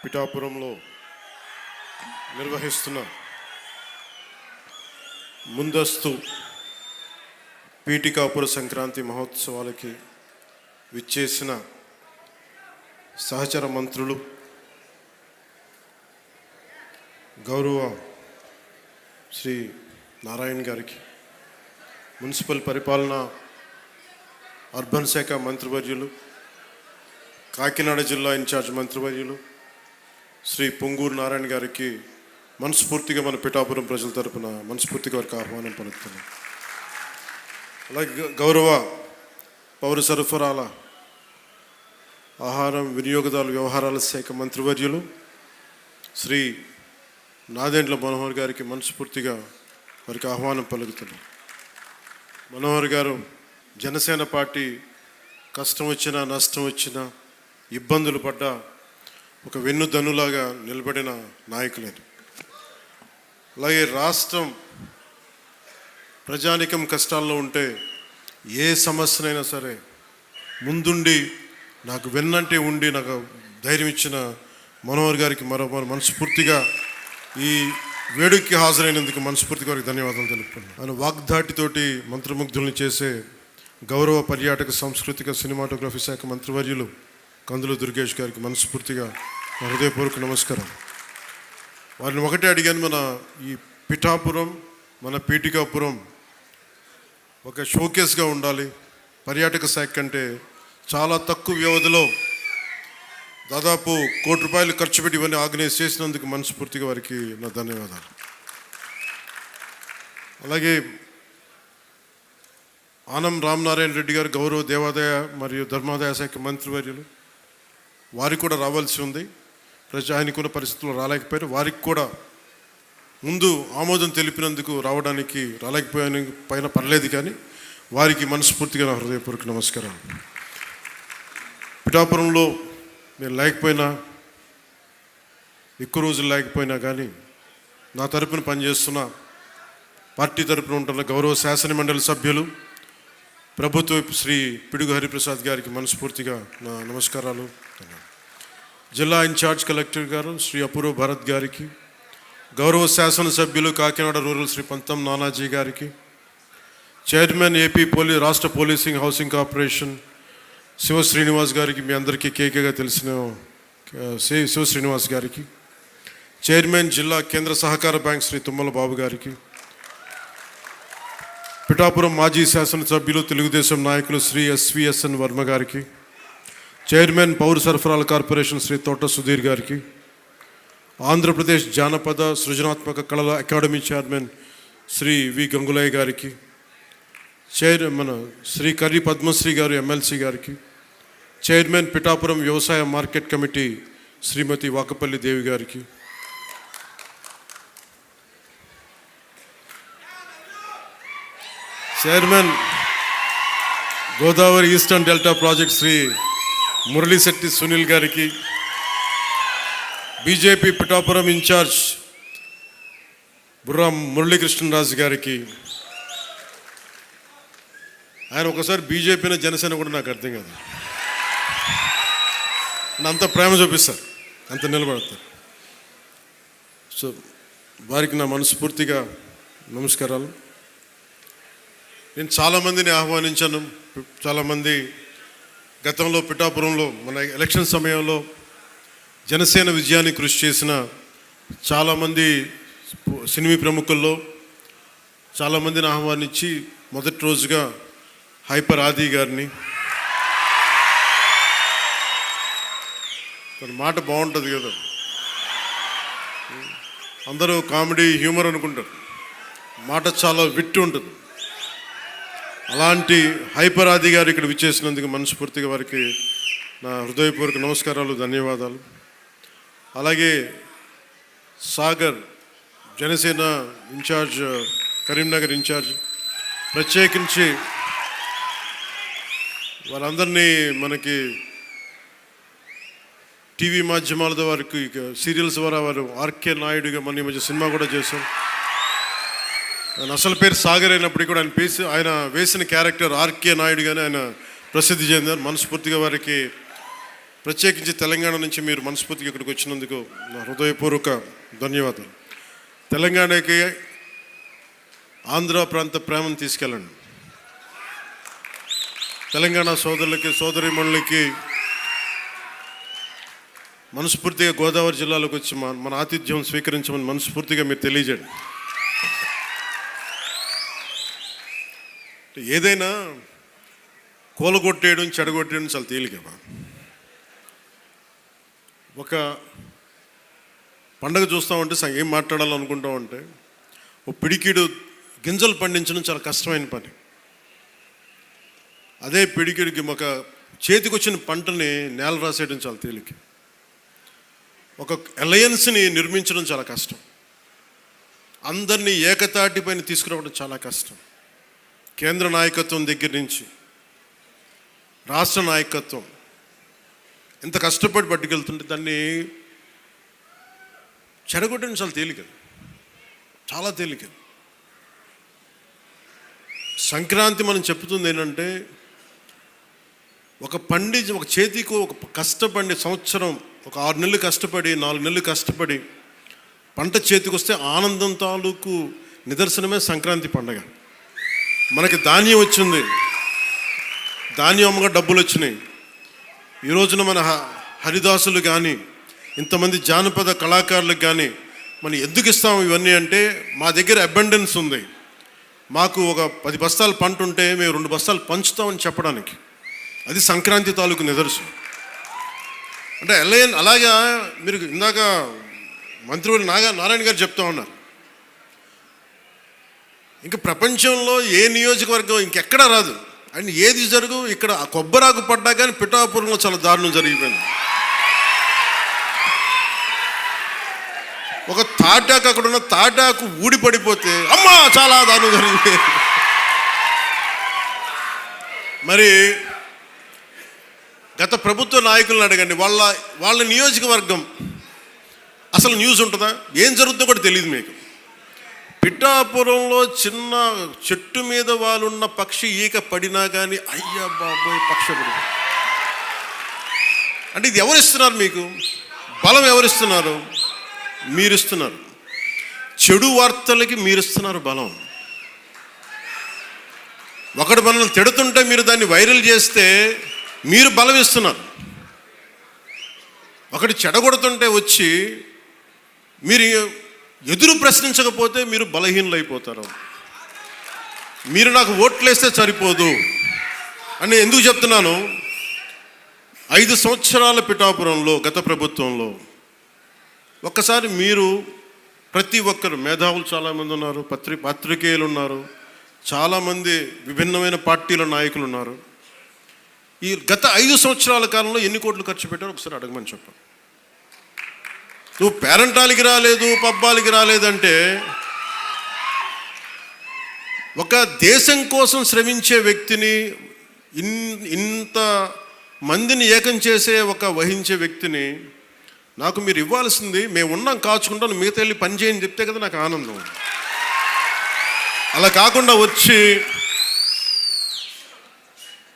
పిఠాపురంలో నిర్వహిస్తున్న ముందస్తు పీఠికాపుర సంక్రాంతి మహోత్సవాలకి విచ్చేసిన సహచర మంత్రులు, గౌరవ శ్రీ నారాయణ గారికి, మున్సిపల్ పరిపాలన అర్బన్ శాఖ మంత్రివర్యులు, కాకినాడ జిల్లా ఇన్ఛార్జ్ మంత్రివర్యులు శ్రీ పొంగూరు నారాయణ గారికి మనస్ఫూర్తిగా మన పిఠాపురం ప్రజల తరపున మనస్ఫూర్తిగా వారికి ఆహ్వానం పలుకుతున్నాం. అలాగే గౌరవ పౌర సరఫరాల, ఆహారం, వినియోగదారుల వ్యవహారాల శాఖ మంత్రివర్యులు శ్రీ నాదెండ్ల మనోహర్ గారికి మనస్ఫూర్తిగా వారికి ఆహ్వానం పలుకుతున్నాం. మనోహర్ గారు జనసేన పార్టీ కష్టం వచ్చినా నష్టం వచ్చినా ఇబ్బందులు పడ్డా ఒక వెన్నుదన్నులాగా నిలబడిన నాయకులేదు. అలాగే రాష్ట్రం ప్రజానికం కష్టాల్లో ఉంటే ఏ సమస్యనైనా సరే ముందుండి నాకు వెన్నంటే ఉండి నాకు ధైర్యం ఇచ్చిన మనోహర్ గారికి మరో మనస్ఫూర్తిగా ఈ వేడుకకి హాజరైనందుకు మనస్ఫూర్తిగా వారికి ధన్యవాదాలు తెలుపుతున్నాను. ఆయన వాగ్దాటితోటి మంత్రముగ్ధుల్ని చేసే గౌరవ పర్యాటక సాంస్కృతిక సినిమాటోగ్రఫీ శాఖ మంత్రివర్యులు కందుల దుర్గేష్ గారికి మనస్ఫూర్తిగా హృదయపూర్వక నమస్కారం. వారిని ఒకటే అడిగాను, మన ఈ పిఠాపురం, మన పీఠికాపురం ఒక షోకేస్గా ఉండాలి. పర్యాటక శాఖ కంటే చాలా తక్కువ వ్యవధిలో దాదాపు ₹1 కోటి ఖర్చు పెట్టి ఇవన్నీ ఆర్గనైజ్ చేసినందుకు మనస్ఫూర్తిగా వారికి నా ధన్యవాదాలు. అలాగే ఆనం రామనారాయణ రెడ్డి గారు గౌరవ దేవాదాయ మరియు ధర్మాదాయ శాఖ మంత్రివర్యులు, వారికి కూడా రావాల్సి ఉంది. ఆయనకున్న పరిస్థితుల్లో రాలేకపోయారు. వారికి కూడా ముందు ఆమోదం తెలిపినందుకు రాలేకపోయిన పర్లేదు, కానీ వారికి మనస్ఫూర్తిగా నా హృదయపూర్వక నమస్కారం. పిఠాపురంలో నేను లేకపోయినా, ఎక్కువ రోజులు లేకపోయినా కానీ నా తరపున పనిచేస్తున్న పార్టీ తరపున ఉంటున్న గౌరవ శాసనమండలి సభ్యులు, ప్రభుత్వ శ్రీ పిడుగు హరిప్రసాద్ గారికి మనస్ఫూర్తిగా నా నమస్కారాలు. జిల్లా ఇన్ఛార్జ్ కలెక్టర్ గారు శ్రీ అపూర్వ భరత్ గారికి, గౌరవ శాసనసభ్యులు కాకినాడ రూరల్ శ్రీ పంతం నానాజీ గారికి, చైర్మన్ ఏపీ రాష్ట్ర policing housing corporation Shiva Srinivas గారికి, మీ అందరికీ కేకేగా తెలిసిన శివ శ్రీనివాస్ గారికి, చైర్మన్ జిల్లా కేంద్ర సహకార బ్యాంక్ శ్రీ తుమ్మల బాబు గారికి, పిఠాపురం మాజీ శాసనసభ్యులు తెలుగుదేశం నాయకులు శ్రీ ఎస్విఎస్ఎన్ వర్మ గారికి, చైర్మన్ పౌర సరఫరాల కార్పొరేషన్ శ్రీ తోట సుధీర్ గారికి, ఆంధ్రప్రదేశ్ జానపద సృజనాత్మక కళల అకాడమీ చైర్మన్ శ్రీ వి గంగులయ్య గారికి, శ్రీ కర్రి పద్మశ్రీ గారు ఎమ్మెల్సీ గారికి, చైర్మన్ పిఠాపురం వ్యవసాయ మార్కెట్ కమిటీ శ్రీమతి వాకపల్లి దేవి గారికి, chairman Godavari eastern delta project Shri Muralishetti Sunil గారికి, బీజేపీ పిఠాపురం ఇన్ఛార్జ్ బుర్రా మురళీకృష్ణరాజు గారికి. ఆయన ఒకసారి బీజేపీని జనసేన కూడా నాకు అర్థం కాదు, అంత ప్రేమ చూపిస్తారు, అంత నిలబడతారు. సో వారికి నా మనస్ఫూర్తిగా నమస్కారాలు. నేను చాలామందిని ఆహ్వానించాను. చాలామంది గతంలో పిఠాపురంలో మన ఎలక్షన్ సమయంలో జనసేన విజయాన్ని కృషి చేసిన చాలామంది సినిమా ప్రముఖుల్లో చాలామందిని ఆహ్వానించి మొదటి రోజుగా హైపర్ ఆది గారిని, మాట బాగుంటుంది కదా, అందరూ కామెడీ హ్యూమర్ అనుకుంటారు, మాట చాలా విట్టు ఉంటుంది. అలాంటి హైపర్ ఆది గారు ఇక్కడ విచ్చేసినందుకు మనస్ఫూర్తిగా వారికి నా హృదయపూర్వక నమస్కారాలు, ధన్యవాదాలు. అలాగే సాగర్ జనసేన ఇన్ఛార్జ్, కరీంనగర్ ఇన్ఛార్జ్, ప్రత్యేకించి వారందరినీ మనకి టీవీ మాధ్యమాల ద్వారా, సీరియల్స్ ద్వారా వారు ఆర్కే నాయుడుగా మన ఈ మధ్య సినిమా కూడా చేశారు. ఆయన అసలు పేరు సాగర్ అయినప్పటికీ కూడా ఆయన వేసిన క్యారెక్టర్ ఆర్కే నాయుడుగానే ఆయన ప్రసిద్ధి చెందారు. మనస్ఫూర్తిగా వారికి ప్రత్యేకించి తెలంగాణ నుంచి మీరు మనస్ఫూర్తిగా ఇక్కడికి వచ్చినందుకు నా హృదయపూర్వక ధన్యవాదాలు. తెలంగాణకి ఆంధ్ర ప్రాంత ప్రేమను తీసుకెళ్ళండి. తెలంగాణ సోదరులకి సోదరీమణులకి మనస్ఫూర్తిగా గోదావరి జిల్లాలోకి వచ్చి మన ఆతిథ్యం స్వీకరించమని మనస్ఫూర్తిగా మీరు తెలియజేయండి. ఏదైనా కూలగొట్టేయడం చెడగొట్టేయడం చాలా తేలికమ్మా. ఒక పండగ చూస్తూ ఉంటే ఏం మాట్లాడాలనుకుంటా ఉంటే ఓ పిడికిడు గింజలు పండించడం చాలా కష్టమైన పని. అదే పిడికిడికి ఒక చేతికి వచ్చిన పంటని నేల రాసేయడం చాలా తేలిక. ఒక అలయన్స్ని నిర్మించడం చాలా కష్టం. అందరినీ ఏకతాటిపైన తీసుకురావడం చాలా కష్టం. కేంద్ర నాయకత్వం దగ్గర నుంచి రాష్ట్ర నాయకత్వం ఎంత కష్టపడి పట్టుకెళ్తుంటే దాన్ని చెడగొట్టడం చాలా తేలిక, చాలా తేలిక. సంక్రాంతి మనం చెప్తుంది ఏంటంటే ఒక చేతికి ఒక కష్టపడి సంవత్సరం ఒక 6 నెలలు కష్టపడి 4 నెలలు కష్టపడి పంట చేతికి వస్తే ఆనందం తాలూకు నిదర్శనమే సంక్రాంతి పండగ. మనకి ధాన్యం వచ్చింది, ధాన్యం అమ్మగా డబ్బులు వచ్చినాయి. ఈ రోజున మన హరిదాసులు కానీ ఇంతమంది జానపద కళాకారులకు కానీ మనం ఎందుకు ఇస్తాము ఇవన్నీ అంటే మా దగ్గర అబండెన్స్ ఉంది. మాకు ఒక 10 బస్తాలు పంట ఉంటే మేము 2 బస్తాలు పంచుతామని చెప్పడానికి. అది సంక్రాంతి తాలూకు నిదర్శనం. అంటే అలాగా మీరు ఇందాక మంత్రివర్యులు నారాయణ గారు చెప్తా ఉన్నారు, ఇంకా ప్రపంచంలో ఏ నియోజకవర్గం ఇంకెక్కడా రాదు అండ్ ఏది జరుగు ఇక్కడ కొబ్బరాకు పడ్డా కానీ పిఠాపురంలో చాలా దారుణం జరిగిపోయింది. ఒక తాటాకు అక్కడ ఉన్న తాటాకు ఊడిపడిపోతే అమ్మా చాలా దారుణం జరిగిపోయింది. మరి గత ప్రభుత్వ నాయకులను అడగండి, వాళ్ళ నియోజకవర్గం అసలు న్యూస్ ఉంటుందా, ఏం జరుగుతుందో కూడా తెలియదు మీకు. పిఠాపురంలో చిన్న చెట్టు మీద వాళ్ళున్న పక్షి ఈక పడినా కానీ అయ్యా బాబోయ్ పక్షపడి. అంటే ఇది ఎవరిస్తున్నారు మీకు బలం? ఎవరిస్తున్నారు? మీరిస్తున్నారు. చెడు వార్తలకి మీరిస్తున్నారు బలం. ఒకటి మనల్ని తిడుతుంటే మీరు దాన్ని వైరల్ చేస్తే మీరు బలం ఇస్తున్నారు. ఒకటి చెడగొడుతుంటే వచ్చి మీరు ఎదురు ప్రశ్నించకపోతే మీరు బలహీనలు అయిపోతారు. మీరు నాకు ఓట్లేస్తే సరిపోదు అని ఎందుకు చెప్తున్నాను? 5 సంవత్సరాల పిఠాపురంలో గత ప్రభుత్వంలో ఒక్కసారి మీరు ప్రతి ఒక్కరు మేధావులు చాలామంది ఉన్నారు, పత్రికేయులు ఉన్నారు, చాలామంది విభిన్నమైన పార్టీల నాయకులు ఉన్నారు. ఈ గత 5 సంవత్సరాల కాలంలో ఎన్ని కోట్లు ఖర్చు పెట్టారో ఒకసారి అడగమని చెప్పాను. నువ్వు పేరంటాలకి రాలేదు, పబ్బాలకి రాలేదంటే ఒక దేశం కోసం శ్రమించే వ్యక్తిని ఇంత మందిని ఏకం చేసే వహించే వ్యక్తిని నాకు మీరు ఇవ్వాల్సింది మేము ఉన్నాం కాచుకుంటాను మిగతా వెళ్ళి పని చేయని చెప్తే కదా నాకు ఆనందం. అలా కాకుండా వచ్చి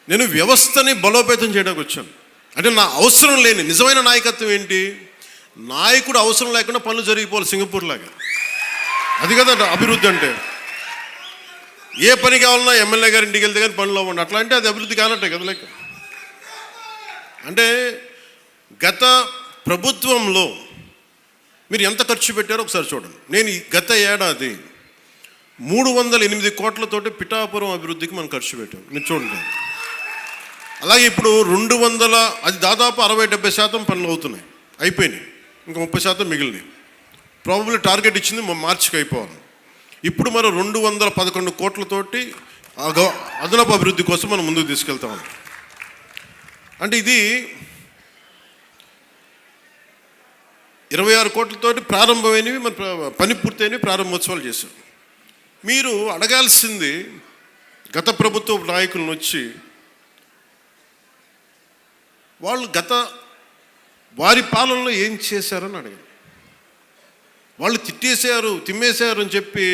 నేను వ్యవస్థని బలోపేతం చేయడానికి వచ్చాను. అంటే నా అవసరం లేని నిజమైన నాయకత్వం ఏంటి? నాయకుడు అవసరం లేకుండా పనులు జరిగిపోవాలి సింగపూర్ లాగా. అది కదా అభివృద్ధి అంటే. ఏ పని కావాలన్నా ఎమ్మెల్యే గారి ఇంటికి వెళ్తే కానీ పనులు అవ్వండి, అట్లా అంటే అది అభివృద్ధి కానట్టే కదా లెక్క. అంటే గత ప్రభుత్వంలో మీరు ఎంత ఖర్చు పెట్టారో ఒకసారి చూడండి. నేను గత ఏడాది 308 కోట్లతోటి పిఠాపురం అభివృద్ధికి మనం ఖర్చు పెట్టాం, మీరు చూడండి. అలాగే ఇప్పుడు 200, అది దాదాపు 60-70% పనులు అవుతున్నాయి, అయిపోయినాయి, ఇంకా 30% మిగిలినాయి. ప్రాబబ్లీ టార్గెట్ ఇచ్చింది మార్చికి అయిపోవాలి. ఇప్పుడు మనం 211 కోట్లతోటి అదనపు అభివృద్ధి కోసం మనం ముందుకు తీసుకెళ్తాం. అంటే ఇది 26 కోట్లతోటి ప్రారంభమైనవి, మన పని పూర్తయినవి, ప్రారంభోత్సవాలు చేశాం. మీరు అడగాల్సింది గత ప్రభుత్వ నాయకులను వచ్చి వాళ్ళు వారి పాలనలో ఏం చేశారని అడగాలి. వాళ్ళు తిమ్మేశారు అని చెప్పి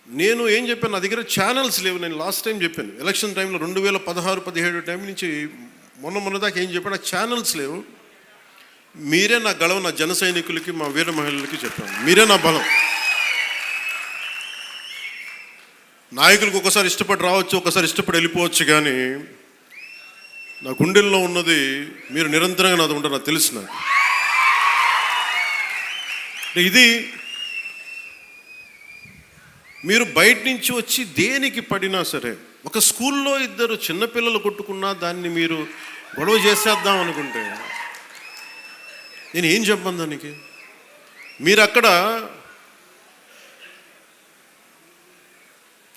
నేను ఏం చెప్పాను, నా దగ్గర ఛానల్స్ లేవు. నేను లాస్ట్ టైం చెప్పాను, ఎలక్షన్ టైంలో 2016-17 టైం నుంచి మొన్న దాకా ఏం చెప్పాడు, నాకు ఛానల్స్ లేవు, మీరే నా గళం, నా జన సైనికులకి, మా వీర మహిళలకి చెప్పాను, మీరే నా బలం. నాయకులకు ఒకసారి ఇష్టపడి రావచ్చు, ఒకసారి ఇష్టపడి వెళ్ళిపోవచ్చు, కానీ నా గుండెల్లో ఉన్నది మీరు నిరంతరంగా నాది ఉంటారు, నాకు తెలుసు. నాకు ఇది మీరు బయట నుంచి వచ్చి దేనికి పడినా సరే, ఒక స్కూల్లో ఇద్దరు చిన్నపిల్లలు కొట్టుకున్నా దాన్ని మీరు గొడవ చేసేద్దాం అనుకుంటే నేను ఏం చెప్పను దానికి. మీరు అక్కడ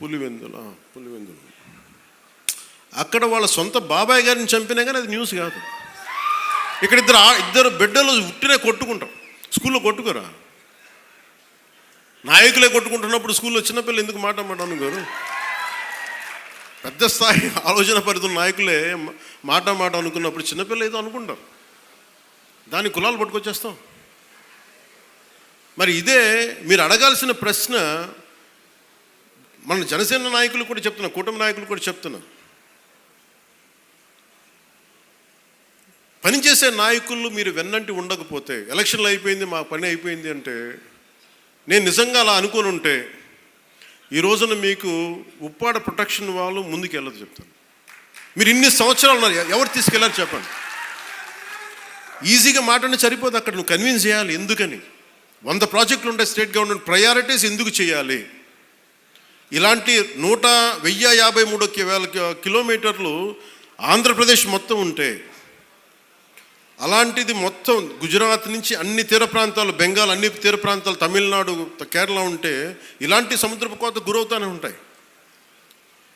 పులివెందులు అక్కడ వాళ్ళ సొంత బాబాయ్ గారిని చంపినా కానీ అది న్యూస్ కాదు. ఇక్కడ ఇద్దరు బిడ్డలు ఉట్టినే కొట్టుకుంటాం, స్కూల్లో కొట్టుకోరా. నాయకులే కొట్టుకుంటున్నప్పుడు స్కూల్లో చిన్నపిల్లలు ఎందుకు మాట అనుకోరు? పెద్ద స్థాయి ఆలోచన పరిధుల నాయకులే మాట అనుకున్నప్పుడు చిన్నపిల్లలు ఏదో అనుకుంటారు, దాని కులాలు పట్టుకొచ్చేస్తాం. మరి ఇదే మీరు అడగాల్సిన ప్రశ్న. మన జనసేన నాయకులు కూడా చెప్తున్నా, కూటమి నాయకులు కూడా చెప్తున్నా, పనిచేసే నాయకులు మీరు వెన్నంటి ఉండకపోతే, ఎలక్షన్లు అయిపోయింది మా పని అయిపోయింది అంటే, నేను నిజంగా అలా అనుకుని ఉంటే ఈ రోజున మీకు ఉప్పాడ ప్రొటెక్షన్ వాళ్ళు ముందుకు వెళ్ళదు చెప్తాను. మీరు ఇన్ని సంవత్సరాలు ఉన్నారు, ఎవరు తీసుకెళ్ళారు చెప్పండి. ఈజీగా మాట్లాడి సరిపోదు, అక్కడ నువ్వు కన్విన్స్ చేయాలి. ఎందుకని 100 ప్రాజెక్టులు ఉంటాయి స్టేట్ గవర్నమెంట్, ప్రయారిటీస్ ఎందుకు చేయాలి? ఇలాంటి 1053 కిలోమీటర్లు ఆంధ్రప్రదేశ్ మొత్తం ఉంటే, అలాంటిది మొత్తం గుజరాత్ నుంచి అన్ని తీర ప్రాంతాలు, బెంగాల్ అన్ని తీర ప్రాంతాలు, తమిళనాడు, కేరళ ఉంటే ఇలాంటి సముద్రపు కోత గురవుతూనే ఉంటాయి.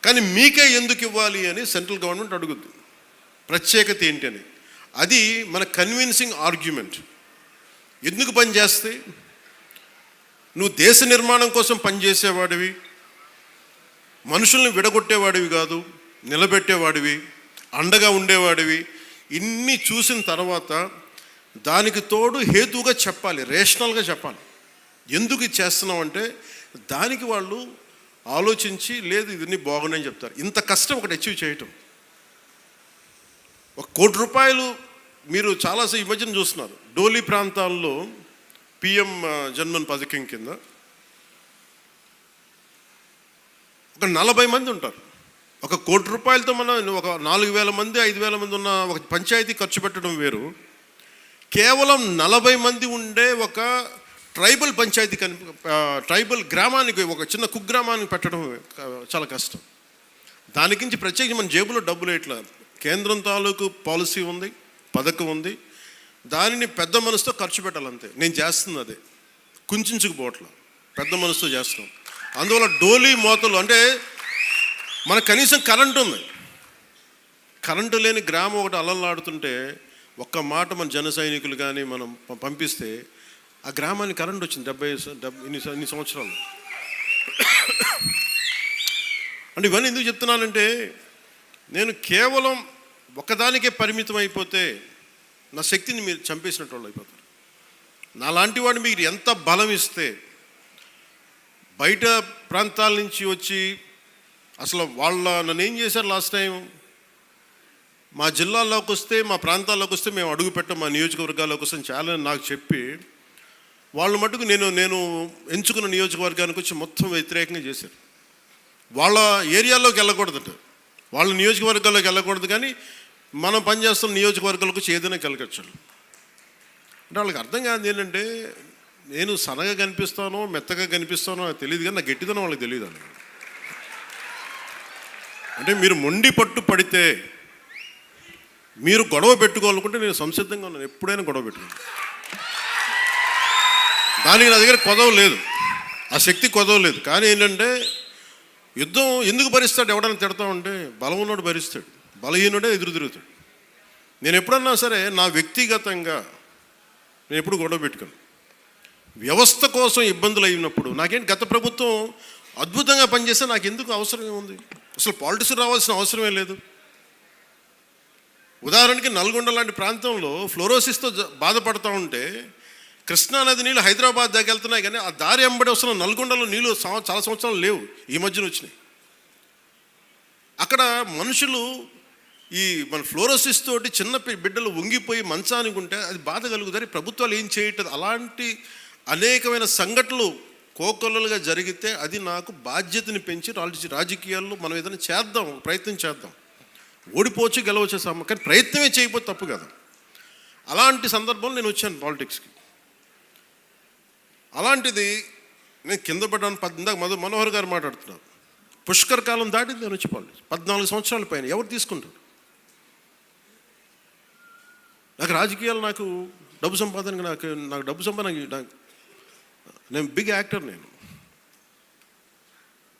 కానీ మీకే ఎందుకు ఇవ్వాలి అని సెంట్రల్ గవర్నమెంట్ అడుగుద్ది. ప్రత్యేకత ఏంటి అని. అది మన కన్విన్సింగ్ ఆర్గ్యుమెంట్. ఎందుకు పనిచేస్తే, నువ్వు దేశ నిర్మాణం కోసం పనిచేసేవాడివి, మనుషుల్ని విడగొట్టేవాడివి కాదు, నిలబెట్టేవాడివి, అండగా ఉండేవాడివి. ఇన్ని చూసిన తర్వాత దానికి తోడు హేతువుగా చెప్పాలి, రేషనల్గా చెప్పాలి. ఎందుకు ఇది చేస్తున్నావు అంటే దానికి వాళ్ళు ఆలోచించి, లేదు ఇవన్నీ బాగున్నాయని చెప్తారు. ఇంత కష్టం ఒకటి అచీవ్ చేయటం. 1 కోటి రూపాయలు మీరు చాలాసేపు ఈ మధ్యన చూస్తున్నారు. డోలీ ప్రాంతాల్లో పిఎం జన్మన్ పథకం కింద ఒక 40 మంది ఉంటారు. 1 కోటి రూపాయలతో మనం ఒక 4,000 మంది 5,000 మంది ఉన్న ఒక పంచాయతీ ఖర్చు పెట్టడం వేరు. కేవలం 40 మంది ఉండే ఒక ట్రైబల్ పంచాయతీ ట్రైబల్ గ్రామానికి, ఒక చిన్న కుగ్రామానికి పెట్టడం చాలా కష్టం. దానికి ప్రత్యేకించి మన జేబులో డబ్బులు ఇట్లా, కేంద్రం తాలూకు పాలసీ ఉంది, పథకం ఉంది, దానిని పెద్ద మనసుతో ఖర్చు పెట్టాలంతే. నేను చేస్తుంది అదే, కుంచుకుపోవట్ల, పెద్ద మనసుతో చేస్తున్నాం. అందువల్ల డోలీ మోతలు అంటే మనకు కనీసం కరెంటు ఉంది, కరెంటు లేని గ్రామం ఒకటి అలలాడుతుంటే ఒక్క మాట మన జన సైనికులు కానీ మనం పంపిస్తే ఆ గ్రామానికి కరెంట్ వచ్చింది 70 ఇన్ని సంవత్సరాలు. అంటే ఇవన్నీ ఎందుకు చెప్తున్నానంటే, నేను కేవలం ఒకదానికే పరిమితం అయిపోతే నా శక్తిని మీరు చంపేసినట్టు వాళ్ళు అయిపోతారు. నాలాంటి వాడిని మీరు ఎంత బలం ఇస్తే, బయట ప్రాంతాల నుంచి వచ్చి అసలు నన్ను ఏం చేశారు లాస్ట్ టైం, మా జిల్లాల్లోకి వస్తే, మా ప్రాంతాల్లోకి వస్తే మేము అడుగు పెట్టాం, మా నియోజకవర్గాల్లోకి వస్తే చాలా నాకు చెప్పి వాళ్ళు మటుకు నేను ఎంచుకున్న నియోజకవర్గానికి వచ్చి మొత్తం వ్యతిరేకంగా చేశారు. వాళ్ళ ఏరియాలోకి వెళ్ళకూడదట, వాళ్ళ నియోజకవర్గాల్లోకి వెళ్ళకూడదు, కానీ మనం పనిచేస్తున్న నియోజకవర్గాలకు వచ్చి ఏదైనా కలగచ్చు. అంటే వాళ్ళకి అర్థం కాదు ఏంటంటే, నేను సన్నగా కనిపిస్తానో మెత్తగా కనిపిస్తానో నాకు తెలియదు, కానీ నా గట్టిదనం వాళ్ళకి తెలియదు. అంటే మీరు మొండి పట్టు పడితే, మీరు గొడవ పెట్టుకోవాలనుకుంటే నేను సంసిద్ధంగా ఉన్నాను, ఎప్పుడైనా గొడవ పెట్టుకోను. దానికి నా దగ్గర కొదవ లేదు, ఆ శక్తి కొదవ లేదు. కానీ ఏంటంటే, యుద్ధం ఎందుకు భరిస్తాడు, ఎవడైనా తిడతా ఉంటే బలం ఉన్నోడు భరిస్తాడు, బలహీనుడే ఎదురు తిరుగుతాడు. నేను ఎప్పుడన్నా సరే నా వ్యక్తిగతంగా నేను ఎప్పుడు గొడవ పెట్టుకోను. వ్యవస్థ కోసం ఇబ్బందులు అయినప్పుడు, నాకేంటి గత ప్రభుత్వం అద్భుతంగా పనిచేస్తే నాకు ఎందుకు అవసరం ఏముంది, అసలు పాలిటిక్స్ రావాల్సిన అవసరమే లేదు. ఉదాహరణకి నల్గొండ లాంటి ప్రాంతంలో ఫ్లోరోసిస్తో బాధపడుతూ ఉంటే, కృష్ణానది నీళ్ళు హైదరాబాద్ దాకా వెళ్తున్నాయి, కానీ ఆ దారి వెంబడి వస్తున్న నల్గొండలో నీళ్ళు చాలా సంవత్సరాలు లేవు, ఈ మధ్యన వచ్చినాయి. అక్కడ మనుషులు ఈ మన ఫ్లోరోసిస్ తోటి చిన్న బిడ్డలు వంగిపోయి మంచానికి ఉంటే అది బాధ కలుగుతారు. ప్రభుత్వాలు ఏం చేయటం, అలాంటి అనేకమైన సంఘటనలు కోకొల్లలుగా జరిగితే అది నాకు బాధ్యతని పెంచి రాజకీయాల్లో మనం ఏదైనా చేద్దాం, ప్రయత్నం చేద్దాం. ఓడిపోవచ్చు గెలవచ్చు కానీ ప్రయత్నమే చేయకపోతే తప్పు కదా. అలాంటి సందర్భంలో నేను వచ్చాను పాలిటిక్స్కి. అలాంటిది నేను కింద పడ్డాను. ఇందాక మనోహర్ గారు మాట్లాడుతున్నారు, పుష్కర్ కాలం దాటింది నేను వచ్చి పాలిటిక్స్. 14 సంవత్సరాల పైన ఎవరు తీసుకుంటారు? నాకు రాజకీయాలు, నాకు డబ్బు సంపాదన, నాకు డబ్బు సంపాదన, నేను బిగ్ యాక్టర్. నేను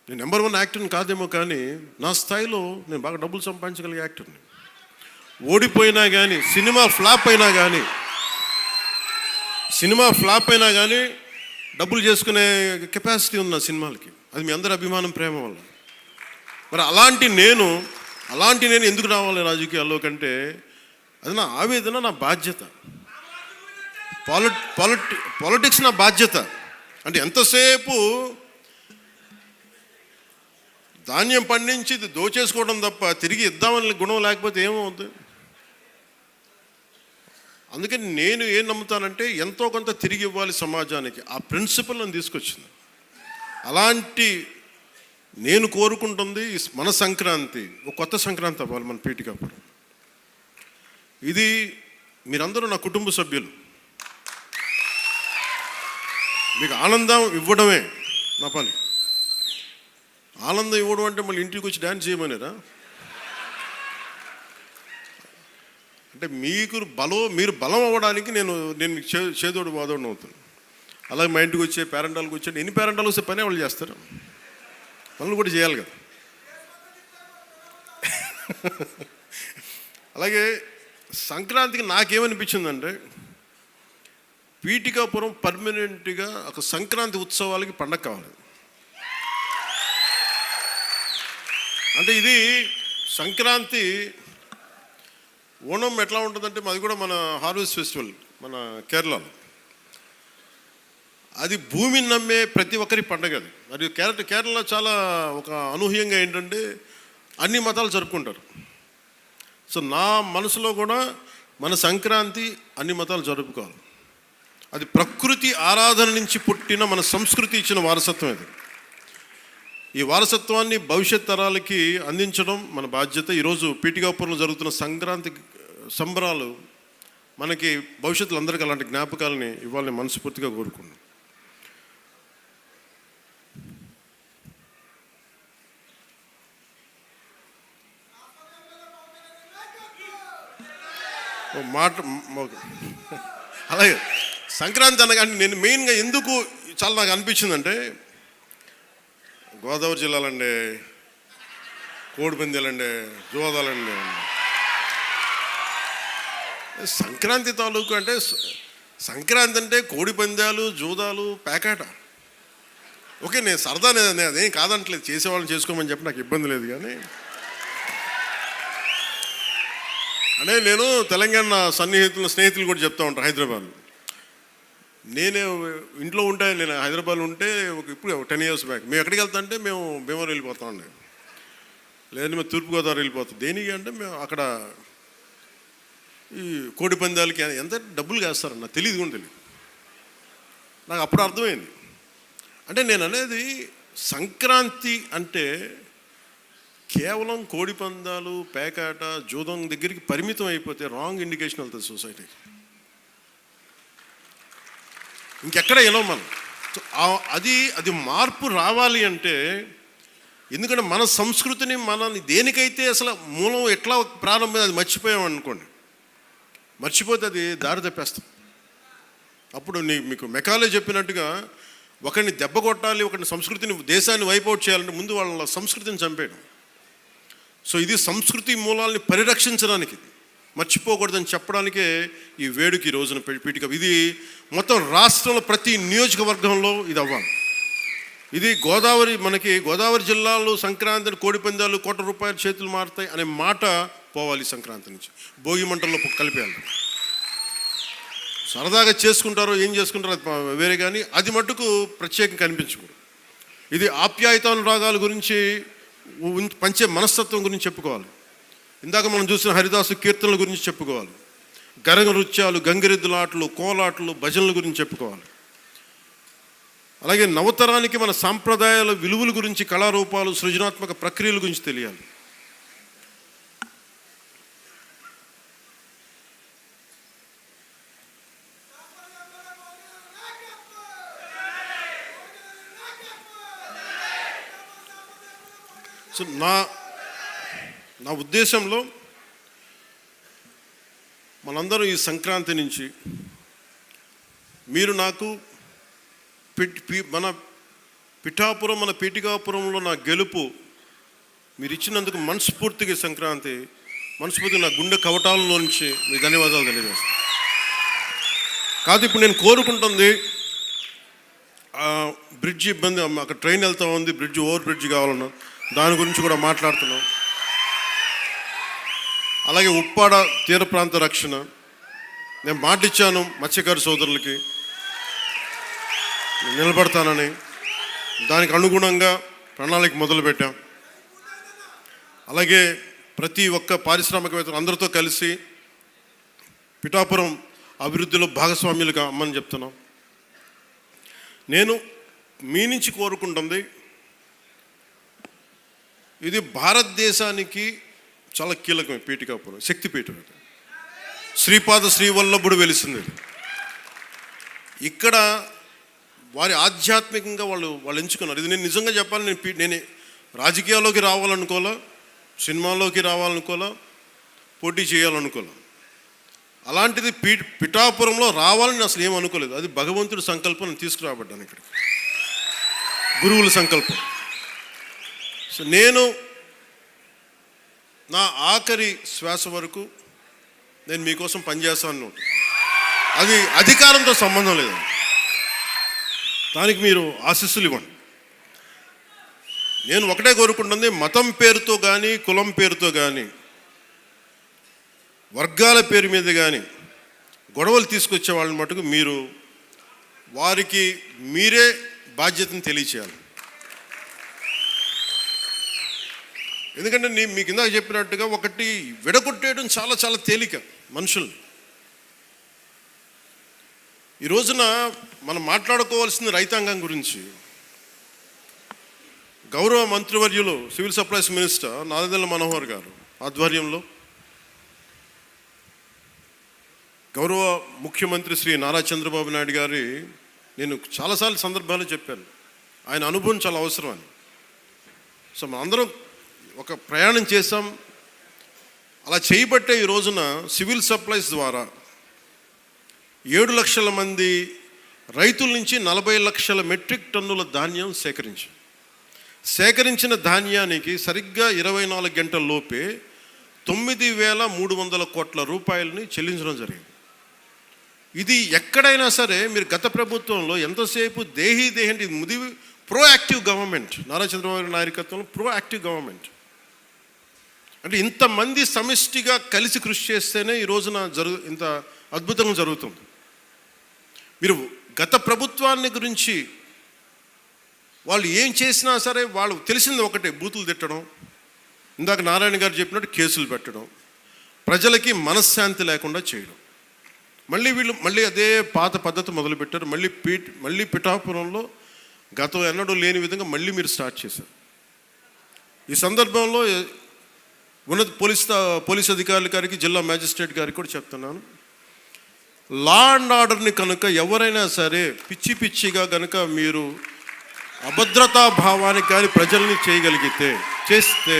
నెంబర్ 1 యాక్టర్ని కాదేమో కానీ నా స్థాయిలో నేను బాగా డబ్బులు సంపాదించగలిగే యాక్టర్ని. ఓడిపోయినా కానీ, సినిమా ఫ్లాప్ అయినా కానీ డబ్బులు చేసుకునే కెపాసిటీ ఉంది నా సినిమాలకి. అది మీ అందరి అభిమానం, ప్రేమ వల్ల. మరి అలాంటి నేను ఎందుకు రావాలి రాజకీయాల్లో కంటే అది నా ఆవేదన, నా బాధ్యత. పాలిటిక్స్ నా బాధ్యత. అంటే ఎంతసేపు ధాన్యం పండించి దోచేసుకోవడం తప్ప తిరిగి ఇద్దామని గుణం లేకపోతే ఏమవుతుంది? అందుకని నేను ఏం నమ్ముతానంటే ఎంతో కొంత తిరిగి ఇవ్వాలి సమాజానికి. ఆ ప్రిన్సిపల్ నన్ను తీసుకొచ్చింది. అలాంటి నేను కోరుకుంటుంది మన సంక్రాంతి ఒక కొత్త సంక్రాంతి అవ్వాలి మన పీఠికాపురం. ఇది మీరందరూ నా కుటుంబ సభ్యులు. మీకు ఆనందం ఇవ్వడమే నా పని. ఆనందం ఇవ్వడం అంటే మళ్ళీ ఇంటికి వచ్చి డ్యాన్స్ చేయమనేరా? అంటే మీరు బలం అవ్వడానికి నేను మీకు చేదోడు వాదోడు అవుతాను. అలాగే మా ఇంటికి వచ్చే పేరెంటాలకు వచ్చే ఎన్ని పేరెంటాలు వస్తే పనే వాళ్ళు చేస్తారు, పనులు కూడా చేయాలి కదా. అలాగే సంక్రాంతికి నాకేమనిపించిందంటే పీఠికాపురం పర్మనెంట్గా ఒక సంక్రాంతి ఉత్సవాలకి పండగ కావాలి. అంటే ఇది సంక్రాంతి, ఓణం ఎట్లా ఉంటుందంటే మాది కూడా మన హార్వెస్ట్ ఫెస్టివల్ మన కేరళలో. అది భూమిని నమ్మే ప్రతి ఒక్కరి పండగ అది. మరి కేరళ చాలా ఒక అనూహ్యంగా ఏంటంటే అన్ని మతాలు జరుపుకుంటారు. సో నా మనసులో కూడా మన సంక్రాంతి అన్ని మతాలు జరుపుకోవాలి. అది ప్రకృతి ఆరాధన నుంచి పుట్టిన మన సంస్కృతి ఇచ్చిన వారసత్వం ఇది. ఈ వారసత్వాన్ని భవిష్యత్ తరాలకి అందించడం మన బాధ్యత. ఈరోజు పీఠికాపురంలో జరుగుతున్న సంక్రాంతి సంబరాలు మనకి భవిష్యత్తులో అందరికీ అలాంటి జ్ఞాపకాలని ఇవ్వాలని మనస్ఫూర్తిగా కోరుకున్నాను. అలాగే సంక్రాంతి అనగానే నేను మెయిన్గా ఎందుకు చాలా నాకు అనిపించిందంటే గోదావరి జిల్లాలండి, కోడిపందాలండి, జోదాలండి, సంక్రాంతి తాలూకు అంటే సంక్రాంతి అంటే కోడిపందాలు, జూదాలు, పేకాట. ఓకే, నేను సరదా, నేను అదేం కాదంటలేదు, చేసేవాళ్ళని చేసుకోమని చెప్పి నాకు ఇబ్బంది లేదు. కానీ అంటే నేను తెలంగాణ స్నేహితులు కూడా చెప్తా ఉంటాను. హైదరాబాద్ నేనే ఇంట్లో ఉంటే, నేను హైదరాబాద్లో ఉంటే ఇప్పుడు 10 years బ్యాక్ మేము ఎక్కడికి వెళ్తా అంటే మేము భీమవరం వెళ్ళిపోతామండి, లేదంటే మేము తూర్పుగోదావరి వెళ్ళిపోతాం. దేనికి అంటే మేము అక్కడ ఈ కోడి పందాలకి ఎంత డబ్బులు వేస్తారన్న తెలియదు కూడా తెలియదు. నాకు అప్పుడు అర్థమైంది. అంటే నేను అనేది సంక్రాంతి అంటే కేవలం కోడి పందాలు, పేకాట, జూదం దగ్గరికి పరిమితం అయిపోతే రాంగ్ ఇండికేషన్ వెళ్తుంది సొసైటీకి. ఇంకెక్కడ వెళ్ళాం మనం. అది మార్పు రావాలి అంటే, ఎందుకంటే మన సంస్కృతిని మనని దేనికైతే అసలు మూలం ఎట్లా ప్రారంభం అది మర్చిపోయాం అనుకోండి, మర్చిపోతే అది దారి తప్పేస్తాం. అప్పుడు మీకు మెకాలే చెప్పినట్టుగా ఒకరిని దెబ్బ కొట్టాలి, ఒకరిని సంస్కృతిని, దేశాన్ని వైపౌట్ చేయాలంటే ముందు వాళ్ళ సంస్కృతిని చంపేయడం. సో ఇది సంస్కృతి మూలాల్ని పరిరక్షించడానికి, మర్చిపోకూడదని చెప్పడానికే ఈ వేడుక ఈ రోజున పీఠిక. ఇది మొత్తం రాష్ట్రంలో ప్రతి నియోజకవర్గంలో ఇది అవ్వాలి. ఇది గోదావరి జిల్లాలో సంక్రాంతిని కోడిపందాలు ₹1 చేతులు మారుతాయి అనే మాట పోవాలి. సంక్రాంతి నుంచి భోగి మంటల్లో కలిపేయాలి. సరదాగా చేసుకుంటారో ఏం చేసుకుంటారో అది వేరే, కానీ అది మట్టుకు ప్రత్యేకంగా కనిపించకూడదు. ఇది ఆప్యాయతానురాగాల గురించి, పంచే మనస్తత్వం గురించి చెప్పుకోవాలి. ఇందాక మనం చూసిన హరిదాసు కీర్తనల గురించి చెప్పుకోవాలి, గరగ నృత్యాలు, గంగిరెద్దులాటలు, కోలాటలు, భజనల గురించి చెప్పుకోవాలి. అలాగే నవతరానికి మన సాంప్రదాయాల విలువల గురించి, కళారూపాలు, సృజనాత్మక ప్రక్రియల గురించి తెలియాలి. సో నా ఉద్దేశంలో మనందరం ఈ సంక్రాంతి నుంచి మీరు నాకు మన పిఠాపురం, మన పీఠికాపురంలో నా గెలుపు మీరు ఇచ్చినందుకు మనస్ఫూర్తిగా మనస్ఫూర్తిగా నా గుండె కవటాలలో నుంచి మీకు ధన్యవాదాలు తెలియజేస్తాను. కాదు, ఇప్పుడు నేను కోరుకుంటుంది బ్రిడ్జ్ ఇబ్బంది, అక్కడ ట్రైన్ వెళ్తా ఉంది, ఓవర్ బ్రిడ్జ్ కావాలన్నా దాని గురించి కూడా మాట్లాడుతున్నాం. అలాగే ఉప్పాడ తీర ప్రాంత రక్షణ, నేను మాటిచ్చాను మత్స్యకారు సోదరులకి నిలబడతానని, దానికి అనుగుణంగా ప్రణాళిక మొదలుపెట్టాం. అలాగే ప్రతి ఒక్క పారిశ్రామికవేత్తలు అందరితో కలిసి పిఠాపురం అభివృద్ధిలో భాగస్వామ్యులుగా అమ్మని చెప్తున్నాం. నేను మీ నుంచి కోరుకుంటుంది, ఇది భారతదేశానికి చాలా కీలకమే. పీఠికాపురం శక్తిపీఠం, శ్రీపాద శ్రీవల్లభుడు వెలిసింది ఇక్కడ. వారి ఆధ్యాత్మికంగా వాళ్ళు ఎంచుకున్నారు. ఇది నేను నిజంగా చెప్పాలి, నేను రాజకీయాల్లోకి రావాలనుకోలే, సినిమాల్లోకి రావాలనుకోలే, పోటీ చేయాలనుకోలే. అలాంటిది పిఠాపురంలో రావాలని అసలు ఏమనుకోలేదు. అది భగవంతుడి సంకల్పం, నేను తీసుకురాబడ్డాను ఇక్కడికి, గురువుల సంకల్పం. సో నేను నా ఆఖరి శ్వాస వరకు నేను మీకోసం పనిచేస్తాను. అది అధికారంతో సంబంధం లేదు, దానికి మీరు ఆశీస్సులు ఇవ్వండి. నేను ఒకటే కోరుకుంటుంది, మతం పేరుతో కానీ, కులం పేరుతో కానీ, వర్గాల పేరు మీద కానీ గొడవలు తీసుకొచ్చే వాళ్ళని మటుకు మీరు వారికి మీరే బాధ్యతను తెలియచేయాలి. ఎందుకంటే మీకు ఇందాక చెప్పినట్టుగా ఒకటి విడగొట్టేయడం చాలా చాలా తేలిక మనుషుల్ని. ఈ రోజున మనం మాట్లాడుకోవాల్సింది రైతాంగం గురించి. గౌరవ మంత్రివర్యులు civil supplies minister Nadendla Manohar గారు ఆధ్వర్యంలో, గౌరవ ముఖ్యమంత్రి శ్రీ నారా చంద్రబాబు నాయుడు గారి, నేను చాలాసార్లు సందర్భాలు చెప్పాను, ఆయన అనుభవం చాలా అవసరం అని. సో మనందరం ఒక ప్రయాణం చేసాం. అలా చేయబట్టే ఈ రోజున సివిల్ సప్లైస్ ద్వారా 7 లక్షల మంది రైతుల నుంచి 40 లక్షల మెట్రిక్ టన్నుల ధాన్యం సేకరించిన ధాన్యానికి సరిగ్గా 24 గంటల లోపే 9,300 కోట్ల రూపాయలని చెల్లించడం జరిగింది. ఇది ఎక్కడైనా సరే మీరు గత ప్రభుత్వంలో ఎంతసేపు దేహి అంటే ఇది ప్రోయాక్టివ్ గవర్నమెంట్, నారా చంద్రబాబు నాయకత్వంలో ప్రోయాక్టివ్ గవర్నమెంట్. అంటే ఇంతమంది సమిష్టిగా కలిసి కృషి చేస్తేనే ఈ రోజున ఇంత అద్భుతంగా జరుగుతుంది. మీరు గత ప్రభుత్వాన్ని గురించి వాళ్ళు ఏం చేసినా సరే వాళ్ళు తెలిసింది ఒకటే, బూతులు తిట్టడం, ఇందాక నారాయణ గారు చెప్పినట్టు కేసులు పెట్టడం, ప్రజలకి మనశ్శాంతి లేకుండా చేయడం. మళ్ళీ అదే పాత పద్ధతి మొదలుపెట్టారు. మళ్ళీ పిఠాపురంలో గతం ఎన్నడూ లేని విధంగా మళ్ళీ మీరు స్టార్ట్ చేశారు. ఈ సందర్భంలో ఉన్నత పోలీస్ అధికారుల గారికి, జిల్లా మ్యాజిస్ట్రేట్ గారికి కూడా చెప్తున్నాను, లా అండ్ ఆర్డర్ని కనుక ఎవరైనా సరే పిచ్చిగా కనుక మీరు అభద్రతా భావానికి కానీ ప్రజల్ని చేస్తే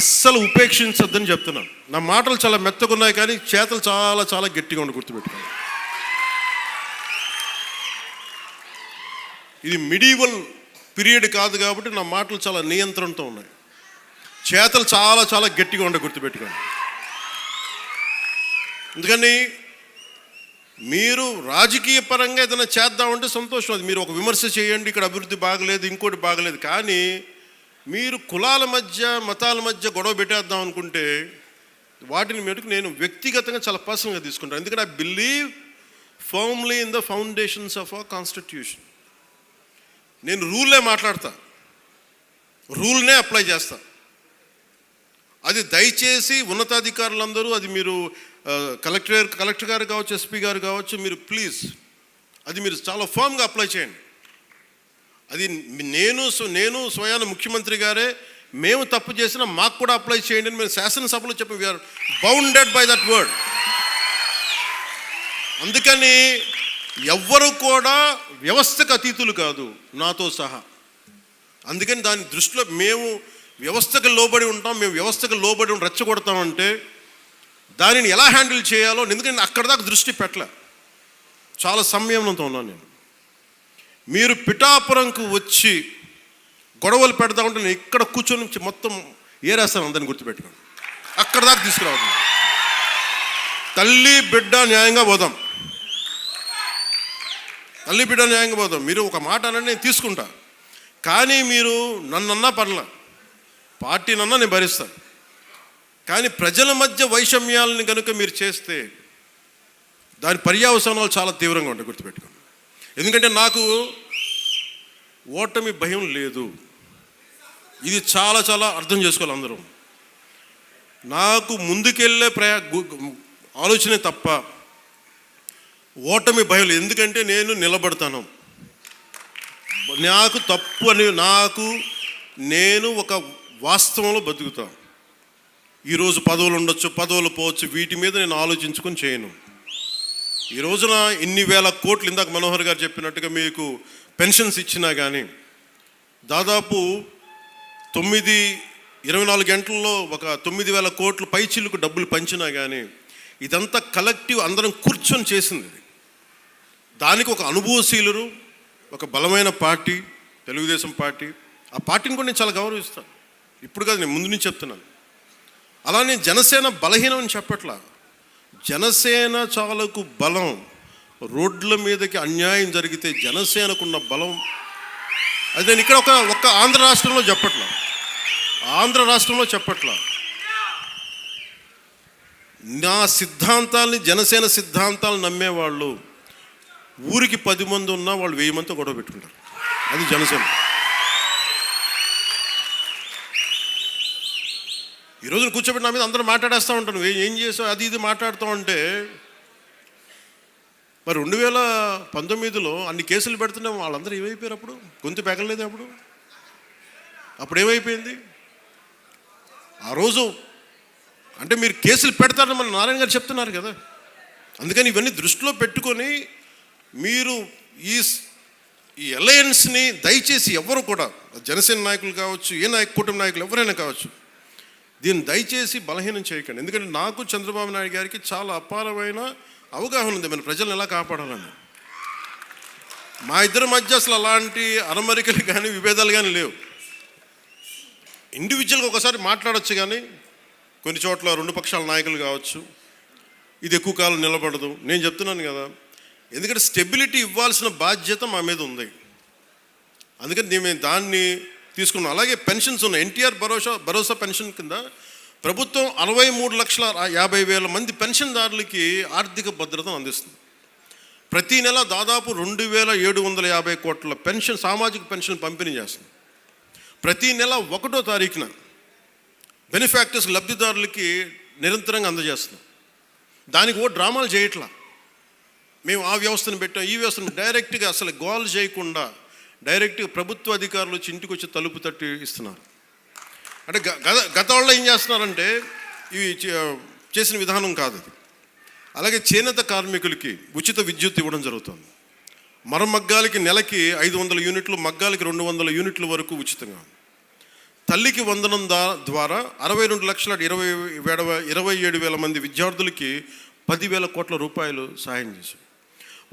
అస్సలు ఉపేక్షించద్దని చెప్తున్నాను. నా మాటలు చాలా మెత్తగా ఉన్నాయి కానీ చేతలు చాలా చాలా గట్టిగా ఉండి గుర్తుపెట్టుకోండి. ఇది మిడీవల్ పీరియడ్ కాదు కాబట్టి నా మాటలు చాలా నియంత్రణతో ఉన్నాయి. చేతలు చాలా చాలా గట్టిగా ఉండే గుర్తుపెట్టుకోండి. అందుకని మీరు రాజకీయ పరంగా ఏదైనా చేద్దామంటే సంతోషం, అది మీరు ఒక విమర్శ చేయండి, ఇక్కడ అభివృద్ధి బాగలేదు, ఇంకోటి బాగలేదు. కానీ మీరు కులాల మధ్య, మతాల మధ్య గొడవ పెట్టేద్దాం అనుకుంటే వాటిని మెటుకు నేను వ్యక్తిగతంగా చాలా పర్సనల్గా తీసుకుంటాను. ఎందుకంటే I believe firmly in the foundations of our constitution. నేను రూల్నే మాట్లాడతా, రూల్నే అప్లై చేస్తా. అది దయచేసి ఉన్నతాధికారులందరూ, అది మీరు కలెక్టర్ గారు కావచ్చు, ఎస్పీ గారు కావచ్చు, మీరు ప్లీజ్ అది మీరు చాలా ఫామ్గా అప్లై చేయండి. అది నేను స్వయాన ముఖ్యమంత్రి గారే మేము తప్పు చేసినా మాకు కూడా అప్లై చేయండి అని మేము శాసనసభలో చెప్పి we are bounded by that word. అందుకని ఎవ్వరు కూడా వ్యవస్థకు అతీతులు కాదు, నాతో సహా. అందుకని దాని దృష్టిలో మేము వ్యవస్థకు లోబడి ఉంటాం, మేము వ్యవస్థకు లోబడి రెచ్చగొడతామంటే దానిని ఎలా హ్యాండిల్ చేయాలో, ఎందుకంటే అక్కడ దాకా దృష్టి పెట్టలే. చాలా సంయమనంతో ఉన్నాను నేను. మీరు పిఠాపురంకు వచ్చి గొడవలు పెడతా ఉంటే నేను ఇక్కడ కూర్చొని మొత్తం ఏరేస్తాను, అందరిని గుర్తుపెట్టుకోండి. అక్కడ దాకా తీసుకురావద్దు. తల్లి బిడ్డ న్యాయంగా పోదాం, తల్లి బిడ్డ న్యాయంగా పోదాం. మీరు ఒక మాట అనండి, నేను తీసుకుంటా. కానీ మీరు నన్నన్నా పర్లే, పార్టీనన్నా నేను భరిస్తాను. కానీ ప్రజల మధ్య వైషమ్యాలని కనుక మీరు చేస్తే దాని పర్యవసానాలు చాలా తీవ్రంగా ఉంటాయి, గుర్తుపెట్టుకోండి. ఎందుకంటే నాకు ఓటమి భయం లేదు. ఇది చాలా చాలా అర్థం చేసుకోవాలి అందరూ. నాకు ముందుకెళ్ళే ఆలోచనే తప్ప ఓటమి భయం లేదు. ఎందుకంటే నేను నిలబడతాను. నాకు తప్పు అని నేను ఒక వాస్తవంలో బతుకుతాను. ఈరోజు పదవులు ఉండొచ్చు, పదవులు పోవచ్చు, వీటి మీద నేను ఆలోచించుకొని చేయను. ఈ రోజున ఇన్ని వేల కోట్లు, ఇందాక మనోహర్ గారు చెప్పినట్టుగా మీకు పెన్షన్స్ ఇచ్చినా కానీ దాదాపు 24 గంటల్లో ఒక 9,000 కోట్లు పైచిల్లుకు డబ్బులు పంచినా కానీ ఇదంతా కలెక్టివ్ అందరం కూర్చొని చేసింది. దానికి ఒక అనుభవశీలురు, ఒక బలమైన పార్టీ తెలుగుదేశం పార్టీ. ఆ పార్టీని కూడా నేను చాలా గౌరవిస్తాను. ఇప్పుడు కాదు, నేను ముందు నుంచి చెప్తున్నాను. అలానే జనసేన బలహీనం అని చెప్పట్లా. జనసేన చాలకు బలం. రోడ్ల మీదకి అన్యాయం జరిగితే జనసేనకున్న బలం అది నేను ఇక్కడ ఒక ఆంధ్ర రాష్ట్రంలో చెప్పట్లా. నా సిద్ధాంతాలని, జనసేన సిద్ధాంతాలు నమ్మేవాళ్ళు ఊరికి 10 మంది ఉన్నా వాళ్ళు 1000 మందితో గొడవ పెట్టుకుంటారు. అది జనసేన. ఈరోజు కూర్చోబెట్టి నా మీద అందరూ మాట్లాడేస్తూ ఉంటాను, ఏం చేసావు అది ఇది మాట్లాడుతూ ఉంటే. మరి 2019లో అన్ని కేసులు పెడుతున్నాం, వాళ్ళందరూ ఏమైపోయారు? అప్పుడు గొంతు పెగలలేదు. అప్పుడు ఏమైపోయింది? ఆ రోజు అంటే మీరు కేసులు పెడతారని మన నారాయణ గారు చెప్తున్నారు కదా. అందుకని ఇవన్నీ దృష్టిలో పెట్టుకొని మీరు ఈ అలయన్స్ని దయచేసి ఎవరు కూడా, జనసేన నాయకులు కావచ్చు, కూటమి నాయకులు ఎవరైనా కావచ్చు, దీన్ని దయచేసి బలహీనం చేయకండి. ఎందుకంటే నాకు చంద్రబాబు నాయుడు గారికి చాలా అపారమైన అవగాహన ఉంది మన ప్రజలను ఎలా కాపాడాలని. మా ఇద్దరి మధ్య అసలు అలాంటి అరమరికలు కానీ విభేదాలు కానీ లేవు. ఇండివిజువల్గా ఒకసారి మాట్లాడచ్చు, కానీ కొన్ని చోట్ల 2 పక్షాల నాయకులు కావచ్చు, ఇది ఎక్కువ కాలం నిలబడదు. నేను చెప్తున్నాను కదా, ఎందుకంటే స్టెబిలిటీ ఇవ్వాల్సిన బాధ్యత మా మీద ఉంది. అందుకని మేము దాన్ని తీసుకున్నాం. అలాగే పెన్షన్స్ ఉన్నాయి. ఎన్టీఆర్ భరోసా పెన్షన్ కింద ప్రభుత్వం 63,50,000 మంది పెన్షన్దారులకి ఆర్థిక భద్రతను అందిస్తుంది. ప్రతి నెల దాదాపు 2,750 కోట్ల పెన్షన్, సామాజిక పెన్షన్ పంపిణీ చేస్తుంది. ప్రతి నెల 1వ తారీఖున బెనిఫాక్టర్స్, లబ్ధిదారులకి నిరంతరంగా అందజేస్తున్నాం. దానికి డ్రామాలు చేయట్లా. మేము ఆ వ్యవస్థను పెట్టాం, ఈ వ్యవస్థను డైరెక్ట్గా అసలు గోల్ చేయకుండా డైరెక్ట్గా ప్రభుత్వ అధికారులు వచ్చి ఇంటికి వచ్చి తలుపు తట్టి ఇస్తున్నారు. అంటే గత వాళ్ళు ఏం చేస్తున్నారంటే ఇవి చేసిన విధానం కాదు అది. అలాగే చేనేత కార్మికులకి ఉచిత విద్యుత్ ఇవ్వడం జరుగుతుంది. మరమగ్గాలకి నెలకి 500 యూనిట్లు, మగ్గాలకి 200 యూనిట్ల వరకు ఉచితంగా. తల్లికి వందనం ద్వారా 62,27,000 మంది విద్యార్థులకి 10,000 కోట్ల రూపాయలు సహాయం చేశారు.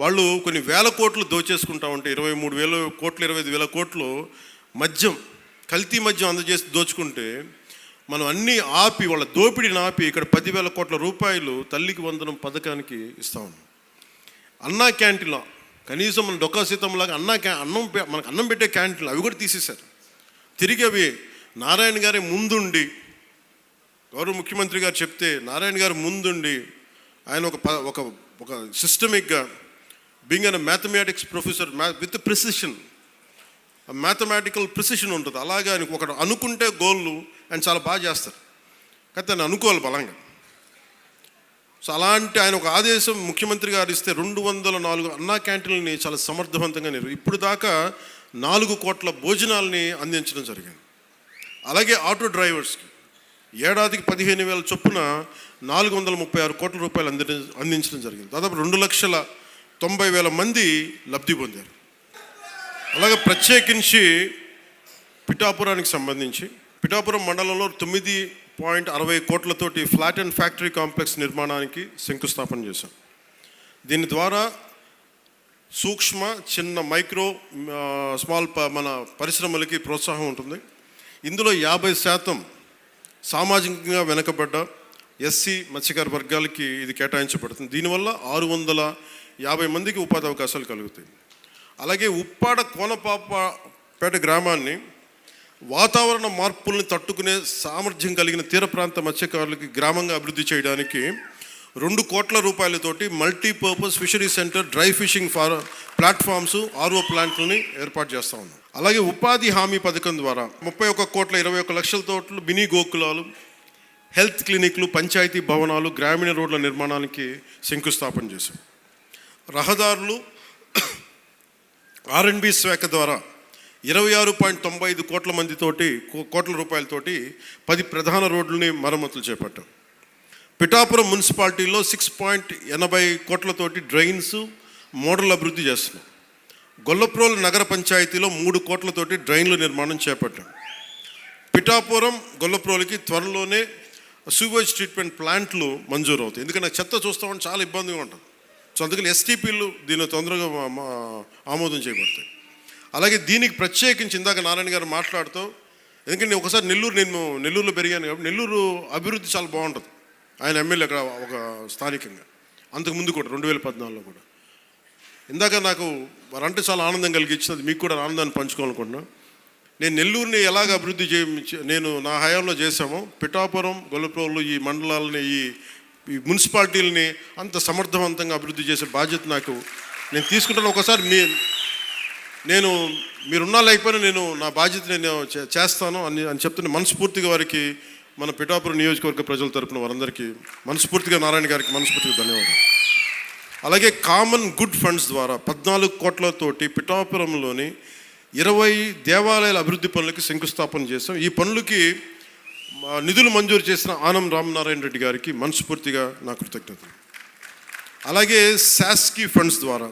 వాళ్ళు కొన్ని వేల కోట్లు దోచేసుకుంటా ఉంటే 23,000 కోట్లు, 25,000 కోట్లు మద్యం, కల్తీ మద్యం అందజేసి దోచుకుంటే మనం అన్నీ ఆపి, వాళ్ళ దోపిడీని ఆపి ఇక్కడ 10,000 కోట్ల రూపాయలు తల్లికి వందనం పథకానికి ఇస్తాం. అన్నా క్యాంటీన్లో కనీసం మన డొక్కా సీతంలాగా మనకు అన్నం పెట్టే క్యాంటీన్లు అవి కూడా తీసేశారు. తిరిగి అవి నారాయణ గారి ముందుండి, గౌరవ ముఖ్యమంత్రి గారు చెప్తే నారాయణ గారు ముందుండి ఆయన ఒక సిస్టమిక్గా being an mathematics professor with precision, mathematical precision ఉంటుంది. అలాగే ఒకటి అనుకుంటే గోళ్ళు ఆయన చాలా బాగా చేస్తారు. కానీ దాన్ని అనుకోవాలి బలంగా. సో అలాంటి ఆయన ఒక ఆదేశం ముఖ్యమంత్రి గారు ఇస్తే 204 అన్నా క్యాంటీన్లని చాలా సమర్థవంతంగా ఇప్పుడు దాకా 4 కోట్ల భోజనాలని అందించడం జరిగింది. అలాగే ఆటో డ్రైవర్స్కి ఏడాదికి 15,000 చొప్పున 436 కోట్ల రూపాయలు అందించడం జరిగింది. దాదాపు 2,90,000 మంది లబ్ధి పొందారు. అలాగే ప్రత్యేకించి పిఠాపురానికి సంబంధించి పిఠాపురం మండలంలో 9.60 కోట్లతోటి ఫ్లాట్ అండ్ ఫ్యాక్టరీ కాంప్లెక్స్ నిర్మాణానికి శంకుస్థాపన చేశాం. దీని ద్వారా సూక్ష్మ చిన్న మైక్రో స్మాల్ మన పరిశ్రమలకి ప్రోత్సాహం ఉంటుంది. ఇందులో 50% సామాజికంగా వెనుకబడ్డ ఎస్సీ మత్స్యకార వర్గాలకి ఇది కేటాయించబడుతుంది. దీనివల్ల 650 మందికి ఉపాధి అవకాశాలు కలుగుతాయి. అలాగే ఉప్పాడ కోనపాపపేట గ్రామాన్ని వాతావరణ మార్పుల్ని తట్టుకునే సామర్థ్యం కలిగిన తీర ప్రాంత మత్స్యకారులకి గ్రామంగా అభివృద్ధి చేయడానికి 2 కోట్ల రూపాయలతోటి multipurpose fishery centre, dry fishing platforms, RO ప్లాంట్లని ఏర్పాటు చేస్తూ ఉన్నాం. అలాగే ఉపాధి హామీ పథకం ద్వారా 31,21,00,000 మినీ గోకులాలు, హెల్త్ క్లినిక్లు, పంచాయతీ భవనాలు, గ్రామీణ రోడ్ల నిర్మాణానికి శంకుస్థాపన చేశాం. రహదారులు R&B శాఖ ద్వారా 26.95 కోట్ల రూపాయలతోటి 10 ప్రధాన రోడ్లని మరమ్మతులు చేపట్టాం. పిఠాపురం మున్సిపాలిటీలో 6.80 కోట్లతోటి డ్రైన్స్ మోడల్ అభివృద్ధి చేస్తున్నాం. గొల్లప్రోలు నగర పంచాయతీలో 3 కోట్లతోటి డ్రైన్ల నిర్మాణం చేపట్టాం. పిఠాపురం గొల్లప్రోలుకి త్వరలోనే సూవేజ్ ట్రీట్మెంట్ ప్లాంట్లు మంజూరు అవుతాయి. ఎందుకంటే చెత్త చూస్తామని చాలా ఇబ్బందిగా ఉంటుంది. సో అందుకని STPలు దీన్ని తొందరగా ఆమోదం చేయబడతాయి. అలాగే దీనికి ప్రత్యేకించి ఇందాక నారాయణ గారు మాట్లాడుతూ, ఎందుకంటే ఒకసారి నెల్లూరులో పెరిగాను కాబట్టి నెల్లూరు అభివృద్ధి చాలా బాగుంటుంది. ఆయన ఎమ్మెల్యే అక్కడ ఒక స్థానికంగా అంతకుముందు కూడా 2014లో కూడా. ఇందాక నాకు వారంటే చాలా ఆనందం కలిగించినది, మీకు కూడా ఆనందాన్ని పంచుకోవాలనుకుంటున్నాను. నేను నెల్లూరుని ఎలాగ అభివృద్ధి నేను నా హయాంలో చేశామో, పిఠాపురం గొల్లప్రోలు ఈ మండలాలని ఈ మున్సిపాలిటీలని అంత సమర్థవంతంగా అభివృద్ధి చేసే బాధ్యత నేను తీసుకుంటాను. ఒకసారి మీరున్నా లేకపోయినా నేను నా బాధ్యత చేస్తాను అని చెప్తున్న మనస్ఫూర్తిగా వారికి, మన పిఠాపురం నియోజకవర్గ ప్రజల తరపున వారందరికీ మనస్ఫూర్తిగా నారాయణ గారికి మనస్ఫూర్తిగా ధన్యవాదాలు. అలాగే కామన్ గుడ్ ఫండ్స్ ద్వారా 14 కోట్లతోటి పిఠాపురంలోని 20 దేవాలయాల అభివృద్ధి పనులకి శంకుస్థాపన చేశాం. ఈ పనులకి నిధులు మంజూరు చేసిన ఆనం రామనారాయణ రెడ్డి గారికి మనస్ఫూర్తిగా నా కృతజ్ఞతలు. అలాగే శాస్కీ ఫండ్స్ ద్వారా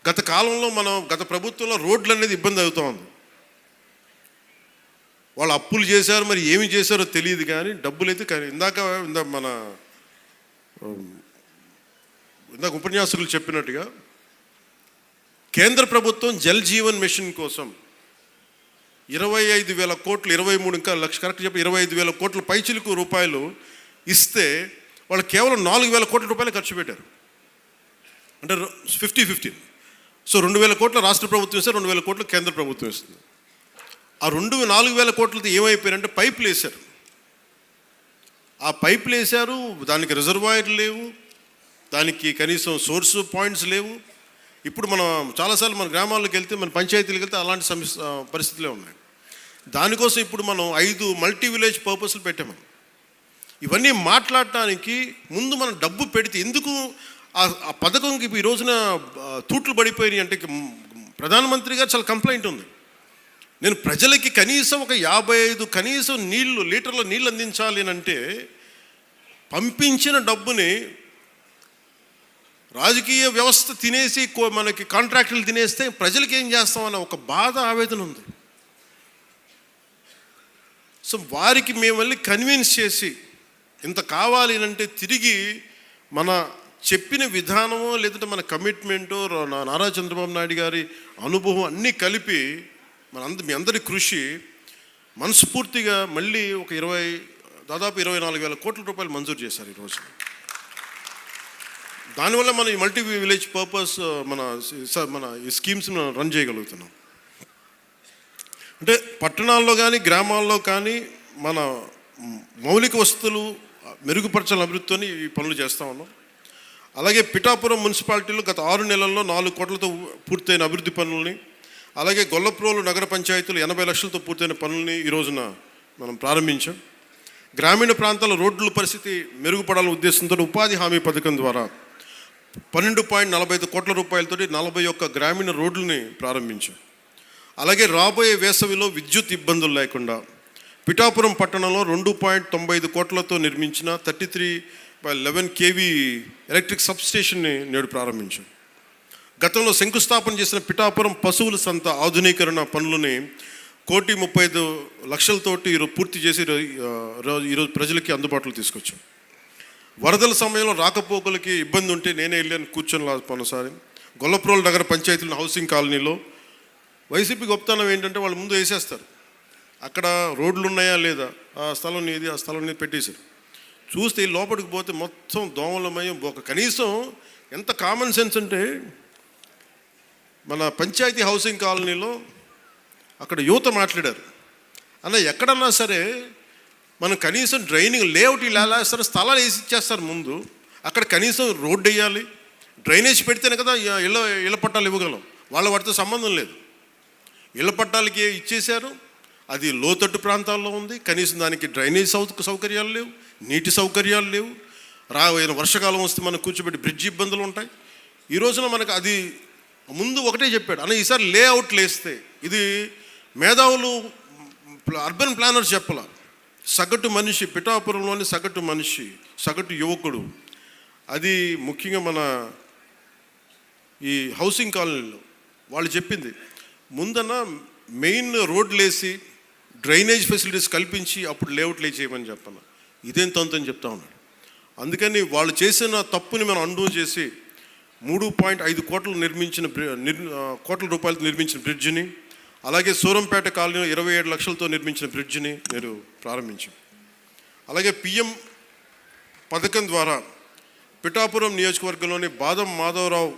గత కాలంలో గత ప్రభుత్వంలో రోడ్లు అనేది ఇబ్బంది అవుతూ ఉంది. వాళ్ళు అప్పులు చేశారు, మరి ఏమి చేశారో తెలియదు, కానీ డబ్బులు అయితే ఇందాక ఉపన్యాసకులు చెప్పినట్టుగా కేంద్ర ప్రభుత్వం జల్ జీవన్ మిషన్ కోసం 25,000 కోట్లు, 23 ఇంకా లక్ష కరెక్ట్ చెప్పి 25,000 కోట్ల పైచిలకు రూపాయలు ఇస్తే వాళ్ళు కేవలం 4,000 కోట్ల రూపాయలు ఖర్చు పెట్టారు. అంటే 50-50. సో 2,000 కోట్ల రాష్ట్ర ప్రభుత్వం ఇస్తే 2,000 కోట్లు కేంద్ర ప్రభుత్వం ఇస్తుంది. ఆ 4,000 కోట్లతో ఏమైపోయారంటే పైపులు వేశారు. ఆ పైపులు వేశారు, దానికి రిజర్వాయర్లు లేవు, దానికి కనీసం సోర్స్ పాయింట్స్ లేవు. ఇప్పుడు మనం చాలాసార్లు మన గ్రామాల్లోకి వెళ్తే, మన పంచాయతీలకు వెళ్తే అలాంటి పరిస్థితులే ఉన్నాయి. దానికోసం ఇప్పుడు మనం 5 మల్టీ విలేజ్ పర్పస్లు పెట్టాము. ఇవన్నీ మాట్లాడటానికి ముందు మనం డబ్బు పెడితే ఎందుకు ఆ పథకంకి ఈ రోజున తూట్లు పడిపోయినాయి అంటే ప్రధానమంత్రి గారు చాలా కంప్లైంట్ ఉంది. నేను ప్రజలకి కనీసం ఒక 55 లీటర్ల నీళ్ళు అందించాలి అంటే పంపించిన డబ్బుని రాజకీయ వ్యవస్థ తినేసి మనకి కాంట్రాక్టులు తినేస్తే ప్రజలకి ఏం చేస్తామన్న ఒక బాధ, ఆవేదన ఉంది. సో వారికి మేము వెళ్ళి కన్విన్స్ చేసి ఇంత కావాలి అంటే తిరిగి మన చెప్పిన విధానమో లేదంటే మన కమిట్మెంటో నారా చంద్రబాబు నాయుడు గారి అనుభవం అన్నీ కలిపి మీ అందరి కృషి మనస్ఫూర్తిగా మళ్ళీ ఒక దాదాపు 24,000 కోట్ల రూపాయలు మంజూరు చేశారు ఈరోజు. దానివల్ల మనం ఈ మల్టీ విలేజ్ పర్పస్ మన ఈ స్కీమ్స్ రన్ చేయగలుగుతున్నాం. అంటే పట్టణాల్లో కానీ గ్రామాల్లో కానీ మన మౌలిక వసతులు మెరుగుపరచాలని అభివృద్ధితో ఈ పనులు చేస్తూ ఉన్నాం. అలాగే పిఠాపురం మున్సిపాలిటీలో గత 6 నెలల్లో 4 కోట్లతో పూర్తయిన అభివృద్ధి పనులని, అలాగే గొల్లప్రోలు నగర పంచాయతీలు 80 లక్షలతో పూర్తయిన పనులని ఈ రోజున మనం ప్రారంభించాం. గ్రామీణ ప్రాంతాల రోడ్ల పరిస్థితి మెరుగుపడాలనే ఉద్దేశంతో ఉపాధి హామీ పథకం ద్వారా 12.45 కోట్ల రూపాయలతో 41 గ్రామీణ రోడ్లని ప్రారంభించాం. అలాగే రాబోయే వేసవిలో విద్యుత్ ఇబ్బందులు లేకుండా పిఠాపురం పట్టణంలో 2.95 కోట్లతో నిర్మించిన 33/11 kV ఎలక్ట్రిక్ సబ్స్టేషన్ని నేడు ప్రారంభించాం. గతంలో శంకుస్థాపన చేసిన పిఠాపురం పశువుల సంత ఆధునీకరణ పనులని 1,35,00,000తోటి ఈరోజు పూర్తి చేసి ఈరోజు ప్రజలకి అందుబాటులో తీసుకొచ్చాం. వరదల సమయంలో రాకపోకలకి ఇబ్బంది ఉంటే నేనే వెళ్ళాను కూర్చొని పోనసారి గొల్లప్రోలు నగర పంచాయతీలోని హౌసింగ్ కాలనీలో. వైసీపీ గొప్పతనం ఏంటంటే వాళ్ళు ముందు వేసేస్తారు, అక్కడ రోడ్లు ఉన్నాయా లేదా, ఆ స్థలం నీది ఆ స్థలం నీది పెట్టేశారు. చూస్తే లోపలికి పోతే మొత్తం దోమలమయం. కనీసం ఎంత కామన్ సెన్స్ అంటే మన పంచాయతీ హౌసింగ్ కాలనీలో అక్కడ యువత మాట్లాడారు, అన్న ఎక్కడన్నా సరే మనం కనీసం డ్రైనింగ్ లేఅవుట్ ఇలా వేస్తారు, స్థలాలు వేసి ఇచ్చేస్తారు ముందు, అక్కడ కనీసం రోడ్డు వేయాలి, డ్రైనేజ్ పెడితేనే కదా ఇళ్ళ పట్టాలు ఇవ్వగలం. వాళ్ళ వాటితో సంబంధం లేదు. ఇళ్ళ పట్టాలకి ఇచ్చేశారు, అది లోతట్టు ప్రాంతాల్లో ఉంది, కనీసం దానికి డ్రైనేజ్ సౌకర్యాలు లేవు, నీటి సౌకర్యాలు లేవు. రాబోయే వర్షాకాలం వస్తే మనకు కూర్చోబెట్టి బ్రిడ్జ్ ఇబ్బందులు ఉంటాయి. ఈ రోజున మనకు అది ముందు ఒకటే చెప్పాడు, అన్న ఈసారి లేఅవుట్లు వేస్తే ఇది మేధావులు అర్బన్ ప్లానర్స్ చెప్పాల, సగటు మనిషి పిఠాపురంలోని సగటు మనిషి సగటు యువకుడు, అది ముఖ్యంగా మన ఈ హౌసింగ్ కాలనీలో వాళ్ళు చెప్పింది ముందన్న మెయిన్ రోడ్లు వేసి డ్రైనేజ్ ఫెసిలిటీస్ కల్పించి అప్పుడు లేఅవుట్లు వేసేయమని చెప్పాను. ఇదేం తంతని చెప్తా ఉన్నాడు. అందుకని వాళ్ళు చేసిన తప్పుని మనం అండూ చేసి 3.5 కోట్ల రూపాయలతో నిర్మించిన బ్రిడ్జిని, అలాగే సూరంపేట కాలనీలో 27 లక్షలతో నిర్మించిన బ్రిడ్జిని నేను ప్రారంభించాను. అలాగే పిఎం పథకం ద్వారా పిఠాపురం నియోజకవర్గంలోని బాదం మాధవరావు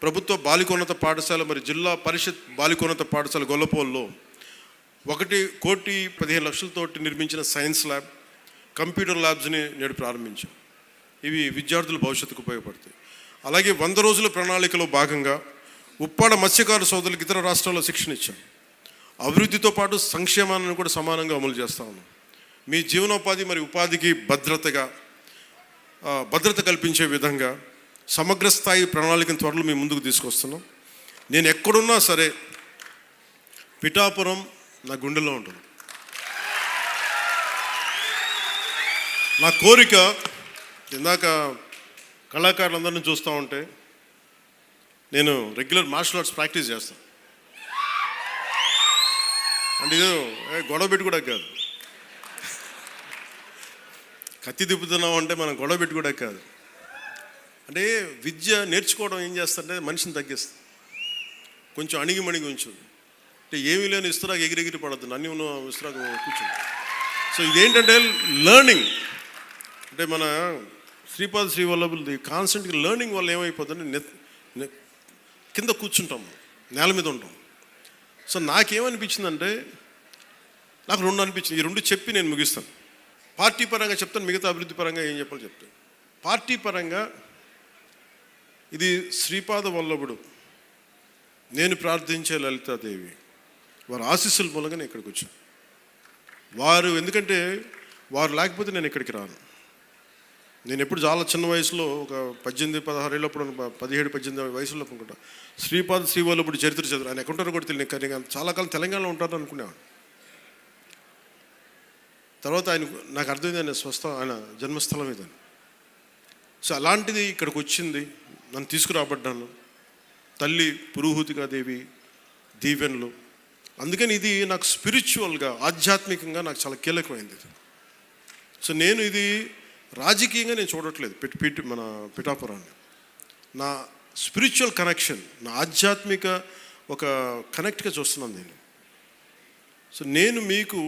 ప్రభుత్వ బాలికోన్నత పాఠశాల మరి జిల్లా పరిషత్ బాలికోన్నత పాఠశాల గొల్లపోల్లో 1,15,00,000 నిర్మించిన సైన్స్ ల్యాబ్, కంప్యూటర్ ల్యాబ్స్ని నేడు ప్రారంభించాం. ఇవి విద్యార్థుల భవిష్యత్తుకు ఉపయోగపడతాయి. అలాగే 100 రోజుల ప్రణాళికలో భాగంగా ఉప్పాడ మత్స్యకారు సోదరులకు ఇతర రాష్ట్రాల్లో శిక్షణ ఇచ్చాం. అభివృద్ధితో పాటు సంక్షేమాన్ని కూడా సమానంగా అమలు చేస్తూ ఉన్నాం. మీ జీవనోపాధి మరి ఉపాధికి భద్రత కల్పించే విధంగా సమగ్ర స్థాయి ప్రణాళికను త్వరలో మీ ముందుకు తీసుకొస్తున్నాం. నేను ఎక్కడున్నా సరే పిఠాపురం నా గుండెలో ఉంటుంది. నా కోరిక, ఇందాక కళాకారులందరినీ చూస్తూ ఉంటే నేను రెగ్యులర్ మార్షల్ ఆర్ట్స్ ప్రాక్టీస్ చేస్తాను. అంటే ఇది గొడవ పెట్టి కూడా కాదు, కత్తి తిప్పుతున్నాం అంటే మనం గొడవ పెట్టి కూడా కాదు. అంటే విద్య నేర్చుకోవడం ఏం చేస్తుంటే మనిషిని తగ్గిస్తుంది, కొంచెం అణిగిమణిగి ఉంచుంది. అంటే ఏమీ లేని ఇస్తురాకు ఎగిరెగిరి పడద్దు, అన్నీ ఉన్న ఇస్తురాకు కూర్చుంది. సో ఇదేంటంటే లెర్నింగ్. అంటే మన శ్రీపాద శ్రీవల్లభులది కాన్స్టెంట్గా లెర్నింగ్ వల్ల ఏమైపోతుందంటే కింద కూర్చుంటాం, నేల మీద ఉంటాం. సో నాకేమనిపించిందంటే నాకు 2 అనిపించింది. ఈ 2 చెప్పి నేను ముగిస్తాను. పార్టీ పరంగా చెప్తాను, మిగతా అభివృద్ధి పరంగా ఏం చెప్పాలో చెప్తాను. పార్టీ పరంగా ఇది శ్రీపాద వల్లభుడు, నేను ప్రార్థించే లలితాదేవి వారి ఆశీస్సుల మూలంగా నేను ఇక్కడికి వచ్చాను. వారు ఎందుకంటే వారు లేకపోతే నేను ఇక్కడికి రాను. నేను ఎప్పుడు చాలా చిన్న వయసులో ఒక 18-16 ఏళ్ళప్పుడు 17-18 వయసులో అనుకుంటా శ్రీపాద శ్రీవల్లభుడు చరిత్ర చదువు. ఆయన ఎక్కడుంటారో కూడా తెలియదు, కానీ చాలా కాలం తెలంగాణలో ఉంటారు అనుకునేవాడు. తర్వాత నాకు అర్థమైంది ఆయన జన్మస్థలం ఇదని. సో అలాంటిది ఇక్కడికి వచ్చింది, నన్ను తీసుకురాబడ్డాను. తల్లి పురుహూతికాదేవి దీవెనలు. అందుకని ఇది నాకు స్పిరిచువల్గా ఆధ్యాత్మికంగా నాకు చాలా కీలకమైంది. సో నేను ఇది రాజకీయంగా నేను చూడట్లేదు మన పిఠాపురాన్ని. నా స్పిరిచువల్ కనెక్షన్, నా ఆధ్యాత్మిక ఒక కనెక్ట్గా చూస్తున్నాను నేను. సో నేను మీకు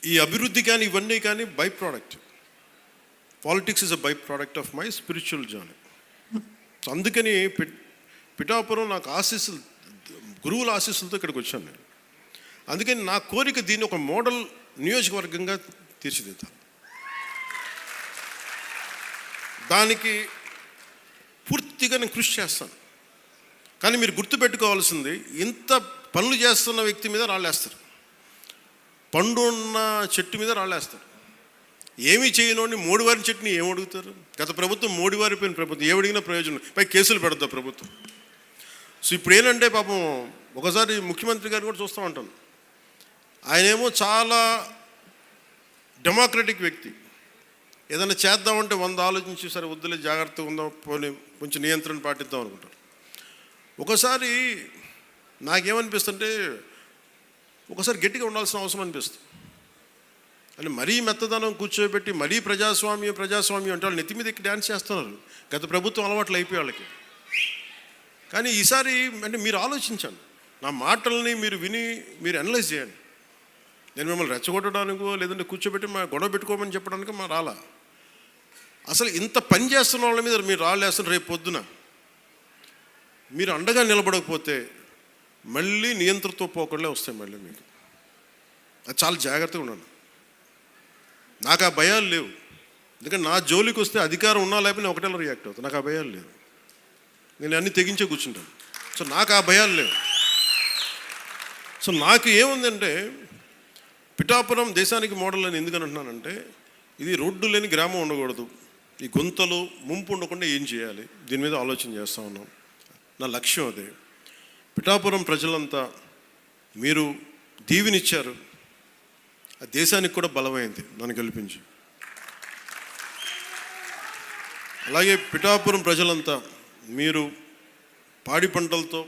ఈ అభివృద్ధి కానీ ఇవన్నీ కానీ by product. Politics is a by product of my spiritual journey. So అందుకని పిఠాపురం నాకు ఆశీస్సులు, గురువుల ఆశీస్సులతో ఇక్కడికి వచ్చాను నేను. అందుకని నా కోరిక దీన్ని ఒక మోడల్ నియోజకవర్గంగా తీర్చిదిద్దాను. దానికి పూర్తిగా నేను కృషి చేస్తాను. కానీ మీరు గుర్తుపెట్టుకోవాల్సింది, ఇంత పనులు చేస్తున్న వ్యక్తి మీద రాళ్ళేస్తారు. పండు ఉన్న చెట్టు మీద రాళ్ళేస్తారు. ఏమీ చేయనోడిని మోడివారిన చెట్టుని ఏం అడుగుతారు? గత ప్రభుత్వం మోడివారిపోయిన ప్రభుత్వం, ఏమడిగినా ప్రయోజనం, పై కేసులు పెడతా ప్రభుత్వం. సో ఇప్పుడు ఏంటంటే పాపం ఒకసారి ముఖ్యమంత్రి గారు కూడా చూస్తూ ఉంటాను, ఆయనేమో చాలా డెమోక్రటిక్ వ్యక్తి. ఏదైనా చేద్దామంటే 100 ఆలోచించి సరే వద్దులే జాగ్రత్తగా ఉందాం, పోనీ కొంచెం నియంత్రణ పాటిద్దాం అనుకుంటారు. ఒకసారి నాకేమనిపిస్తుంటే ఒకసారి గట్టిగా ఉండాల్సిన అవసరం అనిపిస్తుంది. అంటే మరీ మెత్తదనం కూర్చోబెట్టి మరీ ప్రజాస్వామ్యం అంటే వాళ్ళు నెత్తి మీద ఎక్కి డ్యాన్స్ చేస్తున్నారు. గత ప్రభుత్వం అలవాట్లు అయిపోయి వాళ్ళకి. కానీ ఈసారి అంటే మీరు ఆలోచించండి, నా మాటల్ని మీరు విని మీరు అనలైజ్ చేయండి. నేను మిమ్మల్ని రెచ్చగొట్టడానికో లేదంటే కూర్చోబెట్టి మా గొడవ పెట్టుకోమని చెప్పడానికి మా రాలా. అసలు ఇంత పని చేస్తున్న వాళ్ళ మీద మీరు రాళ్ళు వేస్తున్న రేపు పొద్దున మీరు అండగా నిలబడకపోతే మళ్ళీ నియంత్రణతో పోకుండా వస్తాయి మళ్ళీ మీకు. అది చాలా జాగ్రత్తగా ఉన్నాను. నాకు ఆ భయాలు లేవు, ఎందుకంటే నా జోలికి వస్తే అధికారం ఉన్నా లేకపోతే ఒకటేలా రియాక్ట్ అవుతాను. నాకు ఆ భయాలు లేవు, నేను అన్నీ తెగించే కూర్చుంటాను. సో నాకు ఆ భయాలు లేవు. సో నాకు ఏముందంటే పిఠాపురం దేశానికి మోడల్ అని ఎందుకని అంటున్నానంటే, ఇది రోడ్డు లేని గ్రామం ఉండకూడదు, ఈ గుంతలు ముంపు ఉండకుండా ఏం చేయాలి, దీని మీద ఆలోచన చేస్తూ ఉన్నాం. నా లక్ష్యం అదే. పిఠాపురం ప్రజలంతా మీరు దీవెనిచ్చారు, ఆ దేశానికి కూడా బలమైంది నన్ను గెలిపించి. అలాగే పిఠాపురం ప్రజలంతా మీరు పాడి పంటలతో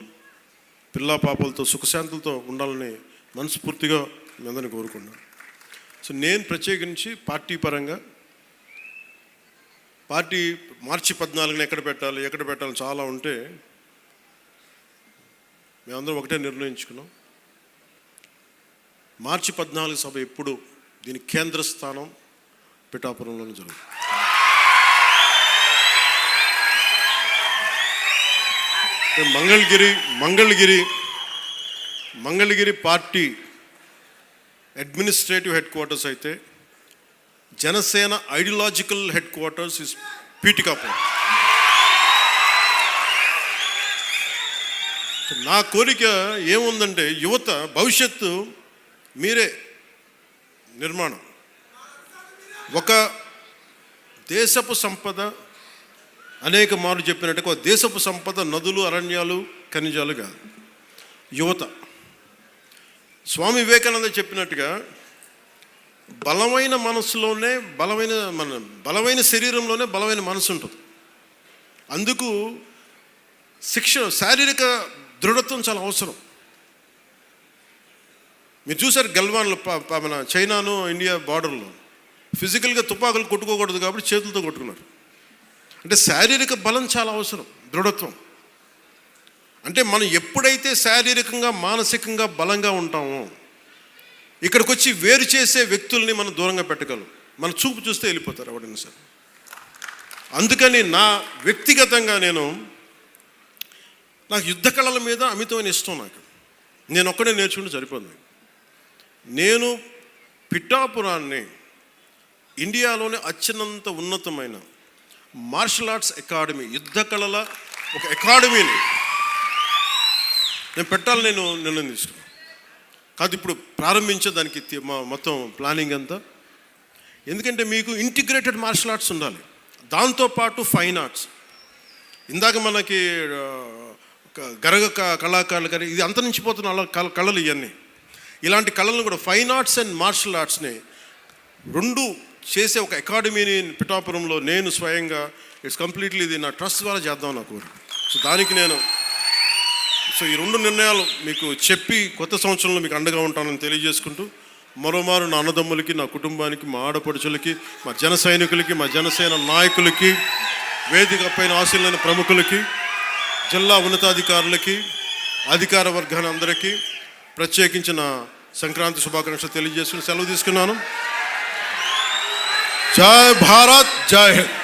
పిల్లా పాపలతో సుఖశాంతులతో ఉండాలని మనస్ఫూర్తిగా మీ అందరిని కోరుకున్నాను. సో నేను ప్రత్యేకించి పార్టీ పరంగా పార్టీ మార్చి 14న ఎక్కడ పెట్టాలని చాలా ఉంటే మేమందరం ఒకటే నిర్ణయించుకున్నాం, మార్చి 14 సభ ఎప్పుడు దీని కేంద్ర స్థానం పిఠాపురంలోనే జరుగుతుంది. Mangalagiri party administrative headquarters అయితే Janasena ideological headquarters is Pithikapuram. నా కోరిక ఏముందంటే యువత భవిష్యత్తు మీరే నిర్మాణం. ఒక దేశపు సంపద అనేక మార్లు చెప్పినట్టుగా ఒక దేశపు సంపద నదులు అరణ్యాలు ఖనిజాలు కాదు, యువత. స్వామి వివేకానంద చెప్పినట్టుగా బలమైన మనసులోనే బలమైన శరీరంలోనే బలమైన మనసు ఉంటుంది. అందుకు శారీరక దృఢత్వం చాలా అవసరం. మీరు చూసారు గల్వాన్లో మన చైనాను ఇండియా బార్డర్లో ఫిజికల్గా తుపాకులు కొట్టుకోకూడదు కాబట్టి చేతులతో కొట్టుకున్నారు. అంటే శారీరక బలం చాలా అవసరం, దృఢత్వం. అంటే మనం ఎప్పుడైతే శారీరకంగా మానసికంగా బలంగా ఉంటామో ఇక్కడికి వచ్చి వేరు చేసే వ్యక్తుల్ని మనం దూరంగా పెట్టగలం. మన చూపు చూస్తే వెళ్ళిపోతారు ఎవరైనా సరే. అందుకని నా వ్యక్తిగతంగా నాకు యుద్ధ కళల మీద అమితమైన ఇష్టం. నేను ఒక్కడే నేర్చుకుంటే సరిపోతుంది. నేను పిఠాపురాన్ని ఇండియాలోనే అత్యున్నత ఉన్నతమైన మార్షల్ ఆర్ట్స్ అకాడమీ, యుద్ధ కళల ఒక అకాడమీని నేను పెట్టాలని నేను నిర్ణయం తీసుకున్నాను. కాదు ఇప్పుడు ప్రారంభించే దానికి మొత్తం ప్లానింగ్ అంతా. ఎందుకంటే మీకు ఇంటిగ్రేటెడ్ మార్షల్ ఆర్ట్స్ ఉండాలి, దాంతోపాటు ఫైన్ ఆర్ట్స్. ఇందాక మనకి గరగ కళాకారులు కానీ ఇది అంతరించిపోతున్న కళలు ఇవన్నీ. ఇలాంటి కళలను కూడా ఫైన్ ఆర్ట్స్ అండ్ మార్షల్ ఆర్ట్స్ని రెండు చేసే ఒక అకాడమీని పిఠాపురంలో నేను స్వయంగా ఇట్స్ కంప్లీట్లీ ఇది నా ట్రస్ట్ ద్వారా చేద్దాం నా కోరిక. సో దానికి ఈ 2 నిర్ణయాలు మీకు చెప్పి కొత్త సంవత్సరంలో మీకు అండగా ఉంటానని తెలియజేసుకుంటూ మరోమారు నా అన్నదమ్ములకి, నా కుటుంబానికి, మా ఆడపడుచులకి, మా జన సైనికులకి, మా జనసేన నాయకులకి, వేదిక పైన ఆశీలైన ప్రముఖులకి, జిల్లా ఉన్నతాధికారులకి, అధికార వర్గాన్ని అందరికీ ప్రత్యేకించిన సంక్రాంతి శుభాకాంక్షలు తెలియజేసుకుని సెలవు తీసుకున్నాను. జై భారత్, జై హింద్.